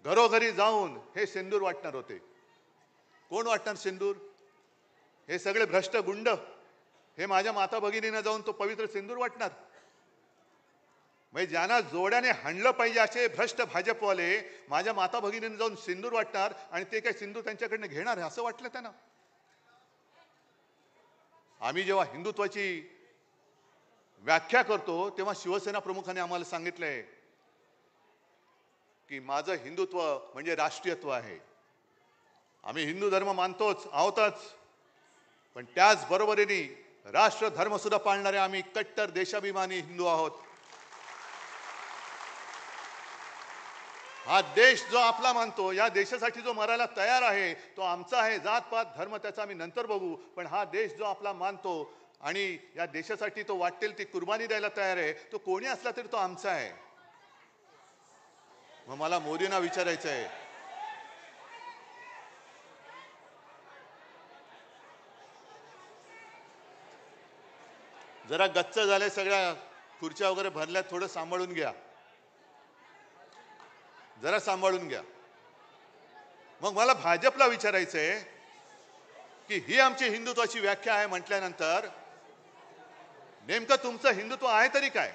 घरोघरी जाऊन हे सिंदूर वाटणार होते. कोण वाटणार सिंदूर? हे सगळे भ्रष्ट गुंड हे माझ्या माता भगिनींना जाऊन तो पवित्र सिंदूर वाटणार. म्हणजे ज्यांना जोड्याने हाणलं पाहिजे असे भ्रष्ट भाजपवाले माझ्या माता भगिनींना जाऊन सिंदूर वाटणार आणि ते काय सिंदूर त्यांच्याकडनं घेणार असं वाटलं त्यांना. आम्ही जेव्हा हिंदुत्वाची व्याख्या करतो तेव्हा शिवसेना प्रमुखांनी आम्हाला सांगितलंय की माझं हिंदुत्व म्हणजे राष्ट्रीयत्व आहे. आम्ही हिंदू धर्म मानतोच आहोतच, पण त्याच बरोबरीने राष्ट्र धर्म सुद्धा पाळणारे आम्ही कट्टर देशाभिमानी हिंदू आहोत. हा देश जो आपला मानतो, या देशासाठी जो मरायला तयार आहे तो आमचा आहे. जातपात धर्म त्याचा आम्ही नंतर बघू, पण हा देश जो आपला मानतो आणि या देशासाठी तो वाटेल ती कुर्बानी द्यायला तयार आहे, तो कोणी असला तरी तो आमचा आहे. मग मला मोदींना विचारायचं आहे, जरा गच्च झाले, सगळ्या खुर्च्या वगैरे भरल्यात, थोडं सांभाळून घ्या, जरा सांभाळून घ्या. मग मला भाजपला विचारायचंय की ही आमची हिंदुत्वाची व्याख्या आहे म्हटल्यानंतर नेमकं तुमचं हिंदुत्व आहे तरी काय?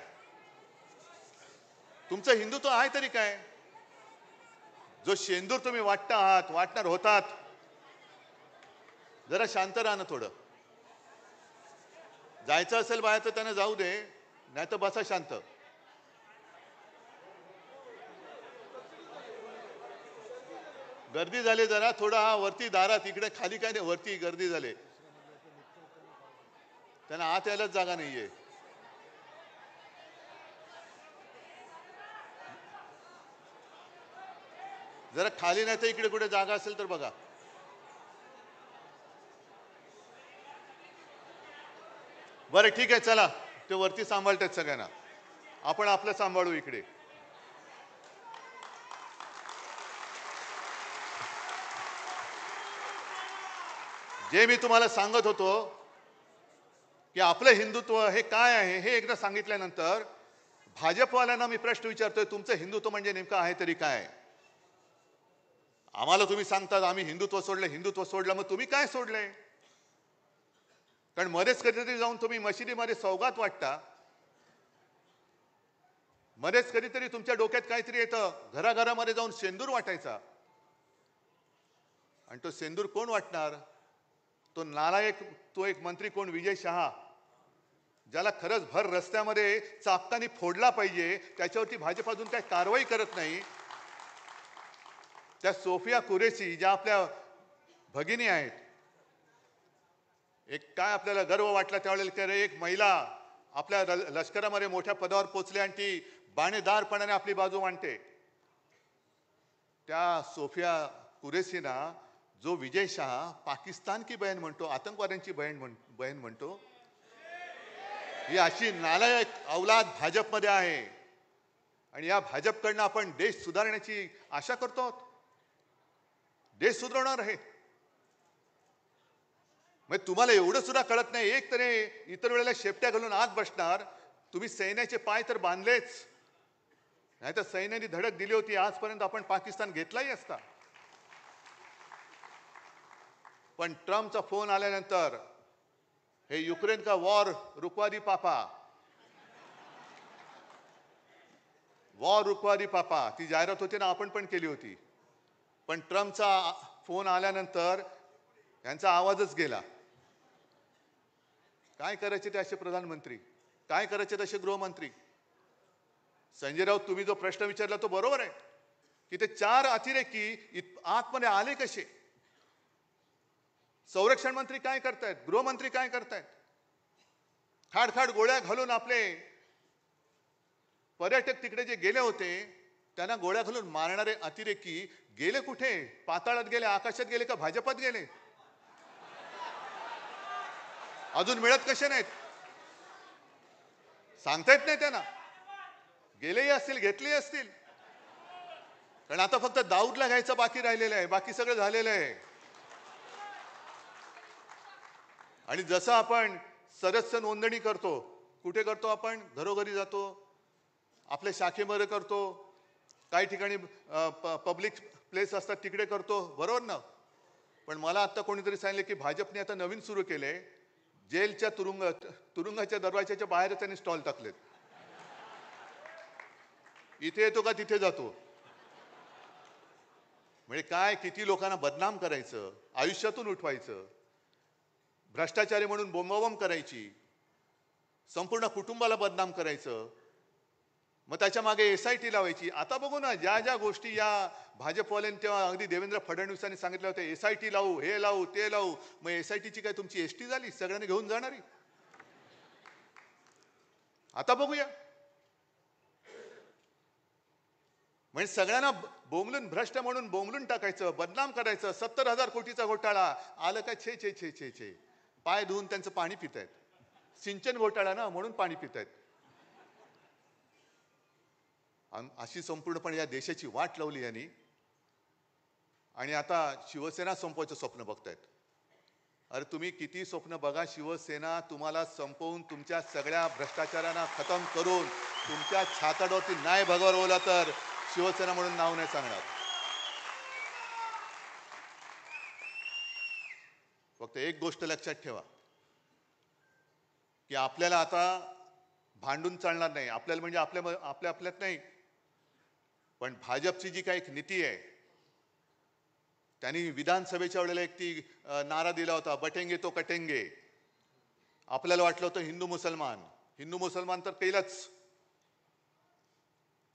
तुमचं हिंदुत्व आहे तरी काय? जो शेंदूर तुम्ही वाटणार होतात, जरा शांत राहा ना थोडं. जायचं असेल बाहेर तर त्यांना जाऊ दे, नाही तर बसा शांत. गर्दी झाली जरा थोडा, हा वरती दारात, इकडे खाली काय नाही, वरती गर्दी झाली, त्यांना आत यायलाच जागा नाहीये. जरा खाली नाही तर इकडे कुठे जागा असेल तर बघा. बरं ठीक आहे, चला, ते वरती सांभाळतात सगळ्यांना, आपण आपलं सांभाळू इकडे. जे मी तुम्हाला सांगत होतो की आपलं हिंदुत्व हे काय आहे हे एकदा सांगितल्यानंतर भाजपवाल्यांना मी प्रश्न विचारतोय, तुमचं हिंदुत्व म्हणजे नेमकं आहे तरी काय? आम्हाला तुम्ही सांगतात आम्ही हिंदुत्व सोडलं, मग तुम्ही काय सोडलंय? कारण मध्येच कधीतरी जाऊन तुम्ही मशिदीमध्ये सौगात वाटता, मध्येच कधीतरी तुमच्या डोक्यात काहीतरी येतं, घराघरामध्ये जाऊन शेंदूर वाटायचा. आणि तो शेंदूर कोण वाटणार? तो नालायक, तो एक मंत्री कोण, विजय शहा, ज्याला खरंच भर रस्त्यामध्ये चापकानी फोडला पाहिजे, त्याच्यावरती भाजप अजून काही कारवाई करत नाही. त्या सोफिया कुरेशी ज्या आपल्या भगिनी आहेत, एक काय आपल्याला गर्व वाटला त्यावेळेला की अरे एक महिला आपल्या लष्करामध्ये मोठ्या पदावर पोचली आणि ती बाणेदारपणाने आपली बाजू मांडते. त्या सोफिया कुरेशीना जो विजय शहा पाकिस्तान की बहन म्हणतो, आतंकवाद्यांची बहन म्हणतो, ही अशी नालायक औलाद भाजपमध्ये आहे. आणि या भाजपकडनं आपण देश सुधारण्याची आशा करतो, देश सुधारणार आहे. मग तुम्हाला एवढं सुद्धा कळत नाही, एक तरी इतर वेळेला शेपट्या घालून आत बसणार. तुम्ही सैन्याचे पाय तर बांधलेच, नाही तर सैन्याने धडक दिली होती, आजपर्यंत आपण पाकिस्तान घेतलाही असता. पण ट्रम्पचा फोन आल्यानंतर हे युक्रेन का वॉर रुकवा दी पापा, ती जाहिरात होती ना, आपण पण केली होती. पण ट्रम्पचा फोन आल्यानंतर यांचा आवाजच गेला. काय करायचे ते असे प्रधानमंत्री, काय करायचे तसे गृहमंत्री? संजय राऊत, तुम्ही जो प्रश्न विचारला तो बरोबर आहे की ते 4 अतिरेकी आतमध्ये आले कसे? संरक्षण मंत्री काय करतायत, गृहमंत्री काय करतायत? खाड गोळ्या घालून आपले पर्यटक तिकडे जे गेले होते त्यांना गोळ्या घालून मारणारे अतिरेकी गेले कुठे? पाताळात गेले, आकाशात गेले का भाजपात गेले? अजून मिळत कसे नाहीत सांगता येत नाही त्यांना. गेलेही असतील, घेतलेही असतील. कारण आता फक्त दाऊदला घ्यायचं बाकी राहिलेलं आहे, बाकी सगळं झालेलं आहे. आणि जसं आपण सदस्य नोंदणी करतो, कुठे करतो आपण? घरोघरी जातो, आपल्या शाखेमध्ये करतो, काही ठिकाणी पब्लिक प्लेस असतात तिकडे करतो, बरोबर ना? पण मला आता कोणीतरी सांगितले की भाजपने आता नवीन सुरू केले, जेलच्या तुरुंगाच्या दरवाजाच्या बाहेर त्यांनी स्टॉल टाकलेत. इथे येतो का तिथे जातो. म्हणजे काय, किती लोकांना बदनाम करायचं, आयुष्यातून उठवायचं, भ्रष्टाचारी म्हणून बोंबाबोंब करायची, संपूर्ण कुटुंबाला बदनाम करायचं, मग त्याच्या मागे SIT लावायची. आता बघू ना, ज्या ज्या गोष्टी या भाजपवाल्यांनी तेव्हा अगदी देवेंद्र फडणवीसांनी सांगितलं होतं, SIT लावू, हे लावू, ते लावू. मग SITची काय तुमची ST झाली, सगळ्यांनी घेऊन जाणारी? आता बघूया. म्हणजे सगळ्यांना बोंबलून, भ्रष्ट म्हणून बोंबलून टाकायचं, बदनाम करायचं. 70,000 कोटीचा घोटाळा आलं काय, छे छे छे छे छे, पाय धुवून त्यांचं पाणी पितायत. सिंचन घोटाळा ना, म्हणून पाणी पितायत. अशी संपूर्णपणे या देशाची वाट लावली यांनी. आणि आता शिवसेना संपवायचं स्वप्न बघतायत. अरे तुम्ही किती स्वप्न बघा, शिवसेना तुम्हाला संपवून, तुमच्या सगळ्या भ्रष्टाचारांना खतम करून तुमच्या छाताडावरती नाही भगवला तर शिवसेना म्हणून नाव नाही सांगणार. फक्त एक गोष्ट लक्षात ठेवा की आपल्याला आता भांडून चालणार नाही. आपल्याला म्हणजे आपल्यात नाही, पण भाजपची जी काही एक नीती आहे, त्यांनी विधानसभेच्या वेळेला एक ती नारा दिला होता, बटेंगे तो कटेंगे. आपल्याला वाटलं होतं हिंदू मुसलमान तर केलंच,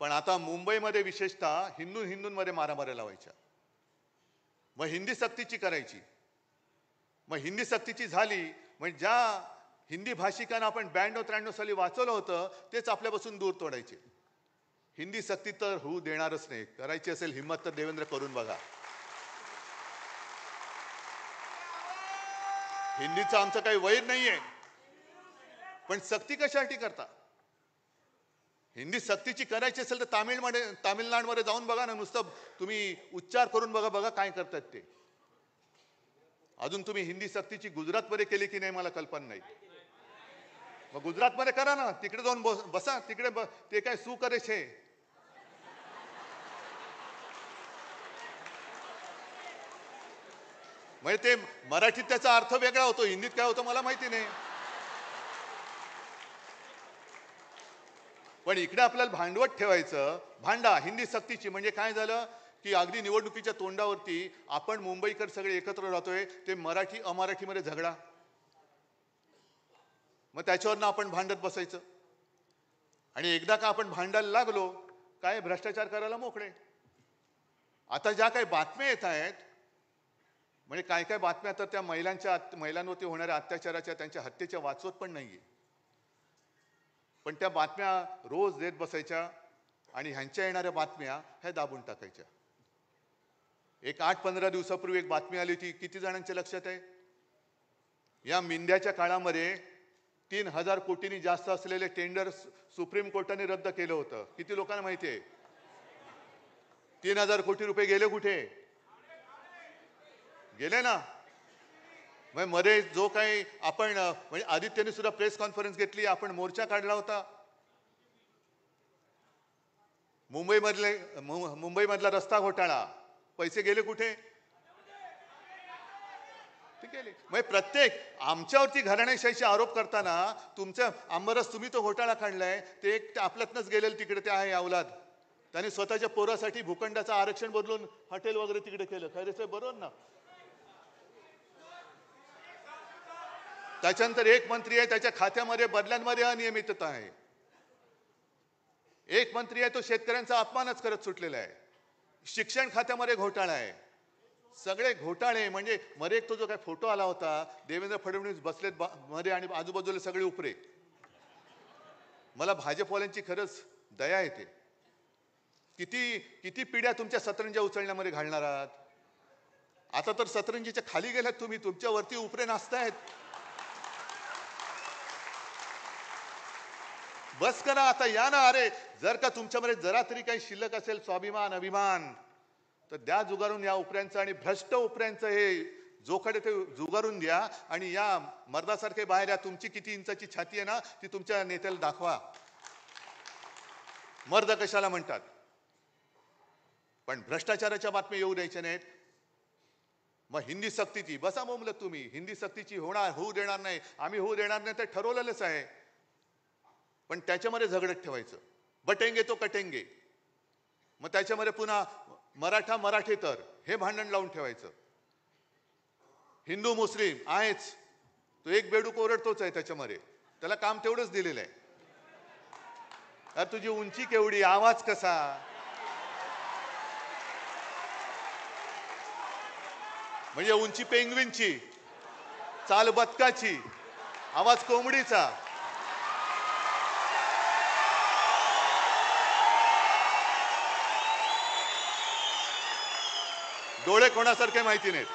पण आता मुंबईमध्ये विशेषतः हिंदूंमध्ये मारामाऱ्या लावायच्या. मग हिंदी सक्तीची करायची. मग हिंदी सक्तीची झाली म्हणजे ज्या हिंदी भाषिकांना आपण 92-93 साली वाचवलं होतं तेच आपल्यापासून दूर तोडायचे. हिंदी सक्ती तर होऊ देणारच नाही. करायची असेल हिम्मत तर देवेंद्र करून बघा. हिंदीचं आमचं काही वैर नाहीये, पण सक्ती कशासाठी करता? हिंदी सक्तीची करायची असेल तर तामिळनाडूमध्ये जाऊन बघा ना, नुसतं तुम्ही उच्चार करून बघा काय करतात ते. अजून तुम्ही हिंदी सक्तीची गुजरातमध्ये केली की नाही मला कल्पना नाही. मग गुजरातमध्ये करा ना, तिकडे जाऊन बसा, तिकडे ते काय सू करे छे. म्हणजे ते मराठीत त्याचा अर्थ वेगळा होतो, हिंदीत काय होतो मला माहिती नाही. पण इकडे आपल्याला भांडवट ठेवायचं. भांडा हिंदी सक्तीची म्हणजे काय झालं की अगदी निवडणुकीच्या तोंडावरती आपण मुंबईकर सगळे एकत्र राहतोय, ते मराठी अमराठीमध्ये झगडा, मग त्याच्यावरनं आपण भांडत बसायचं. आणि एकदा का आपण भांडायला लागलो काय भ्रष्टाचार करायला मोकळे. आता ज्या काही बातम्या येत आहेत, म्हणजे काय बातम्या तर त्या महिलांवरती होणाऱ्या अत्याचाराच्या, त्यांच्या हत्येच्या वाचवत पण नाहीये, पण त्या बातम्या रोज देत बसायच्या आणि ह्यांच्या येणाऱ्या बातम्या ह्या दाबून टाकायच्या. एक 8-15 दिवसापूर्वी एक बातमी आली होती, किती जणांच्या लक्षात आहे? या मिंद्याच्या काळामध्ये 3000 कोटींनी जास्त असलेले टेंडर सुप्रीम कोर्टाने रद्द केलं होतं. किती लोकांना माहिती आहे? 3000 कोटी रुपये गेले कुठे? गेले ना. मग मध्ये जो काही आपण म्हणजे आदित्यने सुद्धा प्रेस कॉन्फरन्स घेतली, आपण मोर्चा काढला होता. मुंबईमधला रस्ता घोटाळा, पैसे गेले कुठे? ते गेले. म्हणजे प्रत्येक आमच्यावरती घराणेशाहीचे आरोप करताना तुमच्या आंबरस तुम्ही तो घोटाळा काढलाय, ते एक आपल्यातनच गेलेलं तिकडे ते आहे अवलाद. त्यांनी स्वतःच्या पोरासाठी भूखंडाचं आरक्षण बदलून हॉटेल वगैरे तिकडे केलं. खैरे साहेब बरोबर ना? त्याच्यानंतर एक मंत्री आहे, त्याच्या खात्यामध्ये बदल्यांमध्ये अनियमितता आहे. एक मंत्री आहे, तो शेतकऱ्यांचा अपमानच करत सुटलेला आहे. शिक्षण खात्यामध्ये घोटाळा आहे. सगळे घोटाळे म्हणजे मध्ये एक तो जो काय फोटो आला होता, देवेंद्र फडणवीस बसलेत मध्ये आणि आजूबाजूला सगळे उपरे. मला भाजपवाल्यांची खरंच दया येते. किती पिढ्या तुमच्या सतरंज्या उचलण्यामध्ये घालणार आहात? आता तर सतरंजीच्या खाली गेलात तुम्ही, तुमच्यावरती उपरे नाचतायत. बस करा आता, या ना. अरे जर का तुमच्यामध्ये जरा तरी काही शिल्लक असेल स्वाभिमान अभिमान, तर द्या जुगारून या उपऱ्यांचं आणि भ्रष्ट उपऱ्यांचं हे जोखडे ते जुगारून द्या. आणि या मर्दासारखे बाहेर या. तुमची किती इंचाची छाती आहे ना, ती तुमच्या नेत्याला दाखवा. मर्द कशाला म्हणतात? पण भ्रष्टाचाराच्या बातम्या येऊ द्यायच्या नाहीत. मग हिंदी सक्तीची बसा बोंबलत तुम्ही. हिंदी सक्तीची होऊ देणार नाही, आम्ही होऊ देणार नाही, ते ठरवलेलंच आहे. पण त्याच्यामध्ये झगडत ठेवायचं. बटेंगे तो कटेंगे. मग त्याच्यामध्ये पुन्हा मराठेतर हे भांडण लावून ठेवायचं. हिंदू मुस्लिम आहेच, तो एक बेडूक ओरडतोच आहे त्याच्यामध्ये, त्याला काम तेवढंच दिलेलं आहे. अरे तुझी उंची केवढी, आवाज कसा, म्हणजे उंची पेंग्विनची, चाल बदकाची, आवाज कोंबडीचा. डोळे कोणासारखे माहिती नाहीत.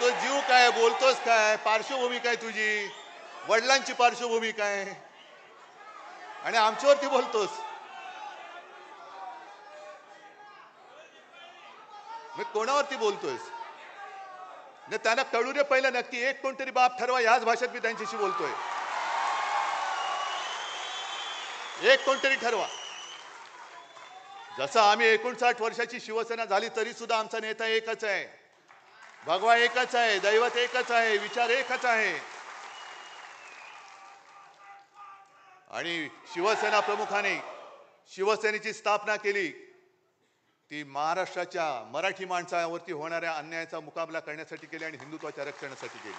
तो जीव काय, बोलतोस काय, पार्श्वभूमी काय तुझी, वडिलांची पार्श्वभूमी काय, आणि आमच्यावरती बोलतोस. मी कोणावरती बोलतोयस? नाही, त्यांना कळू दे पहिलं नक्की. एक कोणतरी बाप ठरवा. याच भाषेत मी त्यांच्याशी बोलतोय. एक कोणतरी ठरवा. जसं आम्ही 59 वर्षाची शिवसेना झाली तरी सुद्धा आमचा नेता एकच आहे, भगवा एकच आहे, दैवत एकच आहे, विचार एकच आहे. आणि शिवसेना प्रमुखाने शिवसेनेची स्थापना केली ती महाराष्ट्राच्या मराठी माणसावरती होणाऱ्या अन्यायाचा मुकाबला करण्यासाठी केली आणि हिंदुत्वाच्या रक्षणासाठी केली.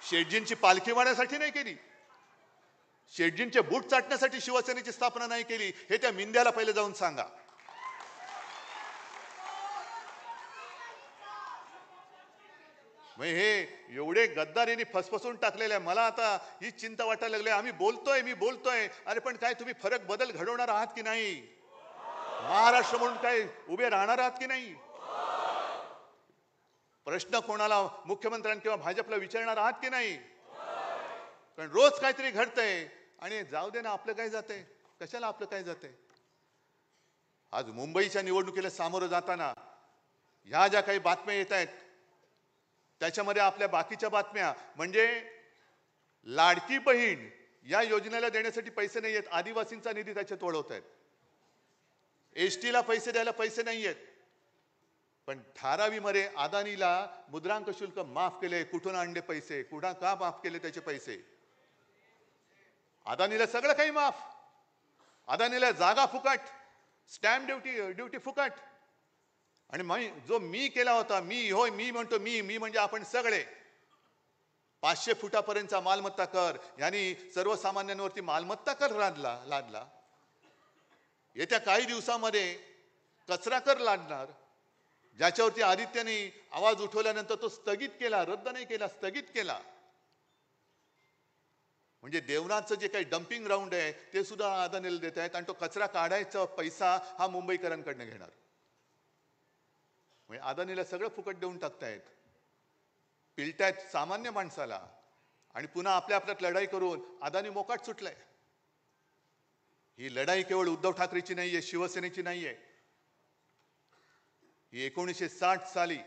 शेटजींची पालखी वाहण्यासाठी नाही केली. शेटजींचे बूट चाटण्यासाठी शिवसेनेची स्थापना नाही केली. हे त्या मिंद्याला पहिले जाऊन सांगा. हे एवढे गद्दारीने फसफसून टाकलेले आहे. मला आता ही चिंता वाटायला लागली. आम्ही बोलतोय, मी बोलतोय, अरे पण काय तुम्ही फरक बदल घडवणार आहात की नाही? महाराष्ट्र म्हणून काय उभे राहणार आहात की नाही? प्रश्न कोणाला मुख्यमंत्र्यांना किंवा भाजपला विचारणार आहात की नाही? कारण रोज काहीतरी घडतंय आणि जाऊ दे ना, आपलं काय जातंय, कशाला आपलं काय जातंय. आज मुंबईच्या निवडणुकीला सामोरं जाताना ह्या ज्या काही बातम्या येत आहेत त्याच्यामध्ये आपल्या बाकीच्या बातम्या म्हणजे लाडकी बहीण या योजनेला देण्यासाठी पैसे नाही आहेत, आदिवासींचा निधी त्याच्यात वळवत आहेत. एसटीला पैसे द्यायला पैसे नाही आहेत, पण धारावीमध्ये अदानीला मुद्रांक शुल्क माफ केले. कुठून आणले पैसे, कुठं का माफ केले त्याचे पैसे? अदानीला सगळं काही माफ. अदानीला जागा फुकट, स्टॅम्प ड्युटी फुकट. आणि जो मी केला होता, मी म्हणतो, मी म्हणजे आपण सगळे 500 फुटापर्यंतचा मालमत्ता कर यांनी सर्वसामान्यांवरती मालमत्ता कर लादला. येत्या काही दिवसामध्ये कचरा कर लादणार, ज्याच्यावरती आदित्यने आवाज उठवल्यानंतर तो स्थगित केला, रद्द नाही केला, स्थगित केला. म्हणजे देवनाथचं जे काही डम्पिंग ग्राउंड आहे ते सुद्धा अदानीला देत आहेत आणि तो कचरा काढायचा पैसा हा मुंबईकरांकडनं घेणार. म्हणजे अदानीला सगळं फुकट देऊन टाकतायत, पिलतायत सामान्य माणसाला आणि पुन्हा आपल्यात लढाई करून अदानी मोकाट सुटलाय. ही लढाई केवळ उद्धव ठाकरेची नाहीये, शिवसेनेची नाहीये. ही 1960 साली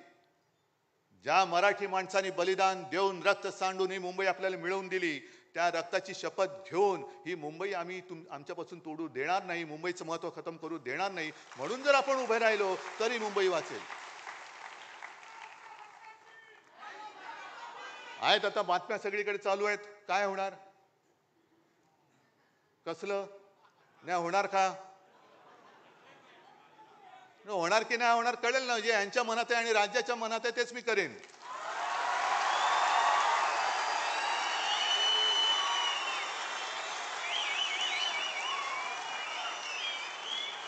ज्या मराठी माणसांनी बलिदान देऊन रक्त सांडून ही मुंबई आपल्याला मिळवून दिली, त्या रक्ताची शपथ घेऊन ही मुंबई आम्ही आमच्यापासून तोडू देणार नाही, मुंबईचं महत्त्व खतम करू देणार नाही. म्हणून जर आपण उभे राहिलो तरी मुंबई वाचेल. आहेत आता बातम्या सगळीकडे चालू आहेत. काय होणार, कसलं नाही होणार का, होणार की नाही होणार कळेल ना. जे यांच्या मनात आहे आणि राज्याच्या मनात आहे तेच मी करेन.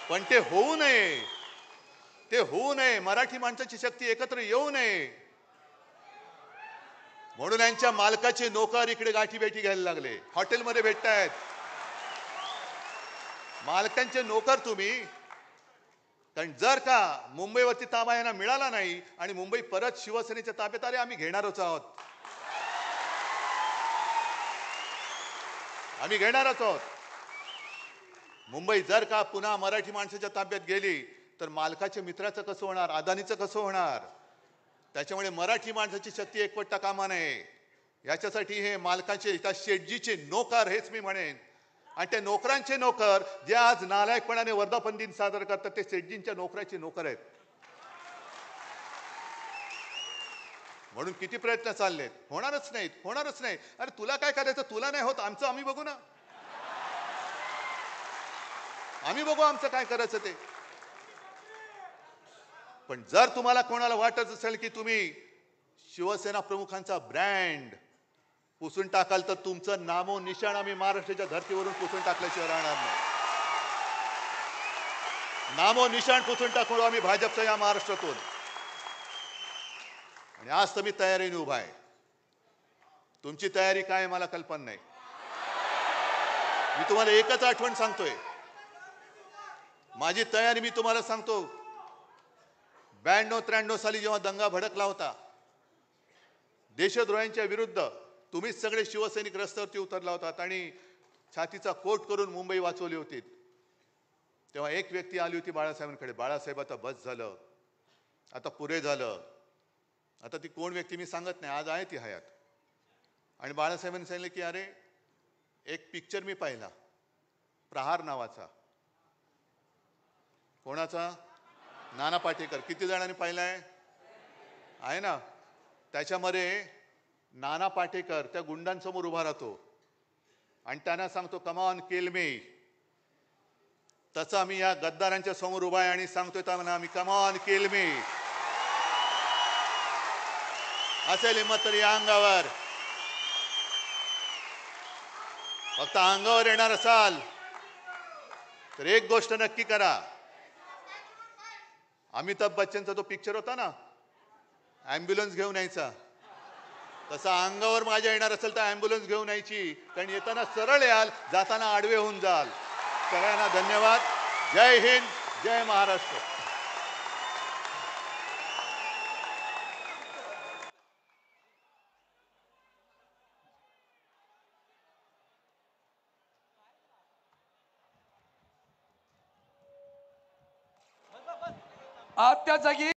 पण ते होऊ नये, ते होऊ नये. मराठी माणसाची शक्ती एकत्र येऊ नये म्हणून यांच्या मालकाचे नोकर इकडे गाठी भेटी घ्यायला लागले, हॉटेलमध्ये भेटतायत. मालकांचे नोकर तुम्ही. कारण जर का मुंबईवरती ताबा यांना मिळाला नाही आणि मुंबई परत शिवसेनेच्या ताब्यात आले, आम्ही घेणारच आहोत, आम्ही घेणारच आहोत. मुंबई जर का पुन्हा मराठी माणसाच्या ताब्यात गेली तर मालकाच्या मित्राचं कसं होणार, अदानीचं कसं होणार. त्याच्यामुळे मराठी माणसाची शक्ती एकवटता कामा नये. याच्यासाठी हे मालकाचे त्या शेटजीचे नोकर, हेच मी म्हणेन, आणि त्या नोकरांचे नोकर जे आज नालायकपणाने वर्धापन दिन साजरा करतात ते शेटजींच्या नोकराचे नोकर आहेत. म्हणून किती प्रयत्न चाललेत, होणारच नाहीत, होणारच नाही. अरे तुला काय करायचं, तुला नाही होत, आमचं आम्ही बघू ना, आम्ही बघू आमचं काय करायचं ते. पण जर तुम्हाला कोणाला वाटत असेल की तुम्ही शिवसेना प्रमुखांचा ब्रँड पुसून टाकाल तर तुमचं नामो निशाण आम्ही महाराष्ट्राच्या धर्तीवरून पुसून टाकल्याशिवाय राहणार नाही. नामो निशाण पुसून टाकू आम्ही भाजपच्या या महाराष्ट्रातून. आणि आज तर मी तयारीने उभा आहे. तुमची तयारी काय मला कल्पना नाही. मी तुम्हाला एकच आठवण सांगतोय, माझी तयारी मी तुम्हाला सांगतो. 92-93 साली जेव्हा दंगा भडकला होता देशद्रोह्यांच्या विरुद्ध, तुम्हीच सगळे शिवसैनिक रस्त्यावरती उतरला होतात आणि छातीचा कोट करून मुंबई वाचवली होती. तेव्हा एक व्यक्ती आली होती बाळासाहेबांकडे, बाळासाहेब आता बस झालं, आता पुरे झालं. आता ती कोण व्यक्ती मी सांगत नाही, आज आहे ती हयात. आणि बाळासाहेबांनी सांगितलं की अरे एक पिक्चर मी पाहिला, प्रहार नावाचा. कोणाचा? नाना पाटेकर. किती जणांनी पाहिलाय? आहे ना. त्याच्यामध्ये नाना पाटेकर त्या गुंडांसमोर उभा राहतो आणि त्यांना सांगतो कम ऑन किल मी. तसं आम्ही या गद्दारांच्या समोर उभा आहे आणि सांगतोय त्यांना आम्ही कमॉन किल मी. असेल हिंमत तर या अंगावर, फक्त अंगावर येणार असाल तर एक गोष्ट नक्की करा. अमिताभ बच्चनचा तो पिक्चर होता ना, ॲम्ब्युलन्स घेऊन यायचा, तसा अंगावर माझ्या येणार असेल तर ॲम्ब्युलन्स घेऊन यायची. कारण येताना सरळ याल, जाताना आडवे होऊन जाल. सगळ्यांना धन्यवाद. जय हिंद, जय महाराष्ट्र. आत्या जागी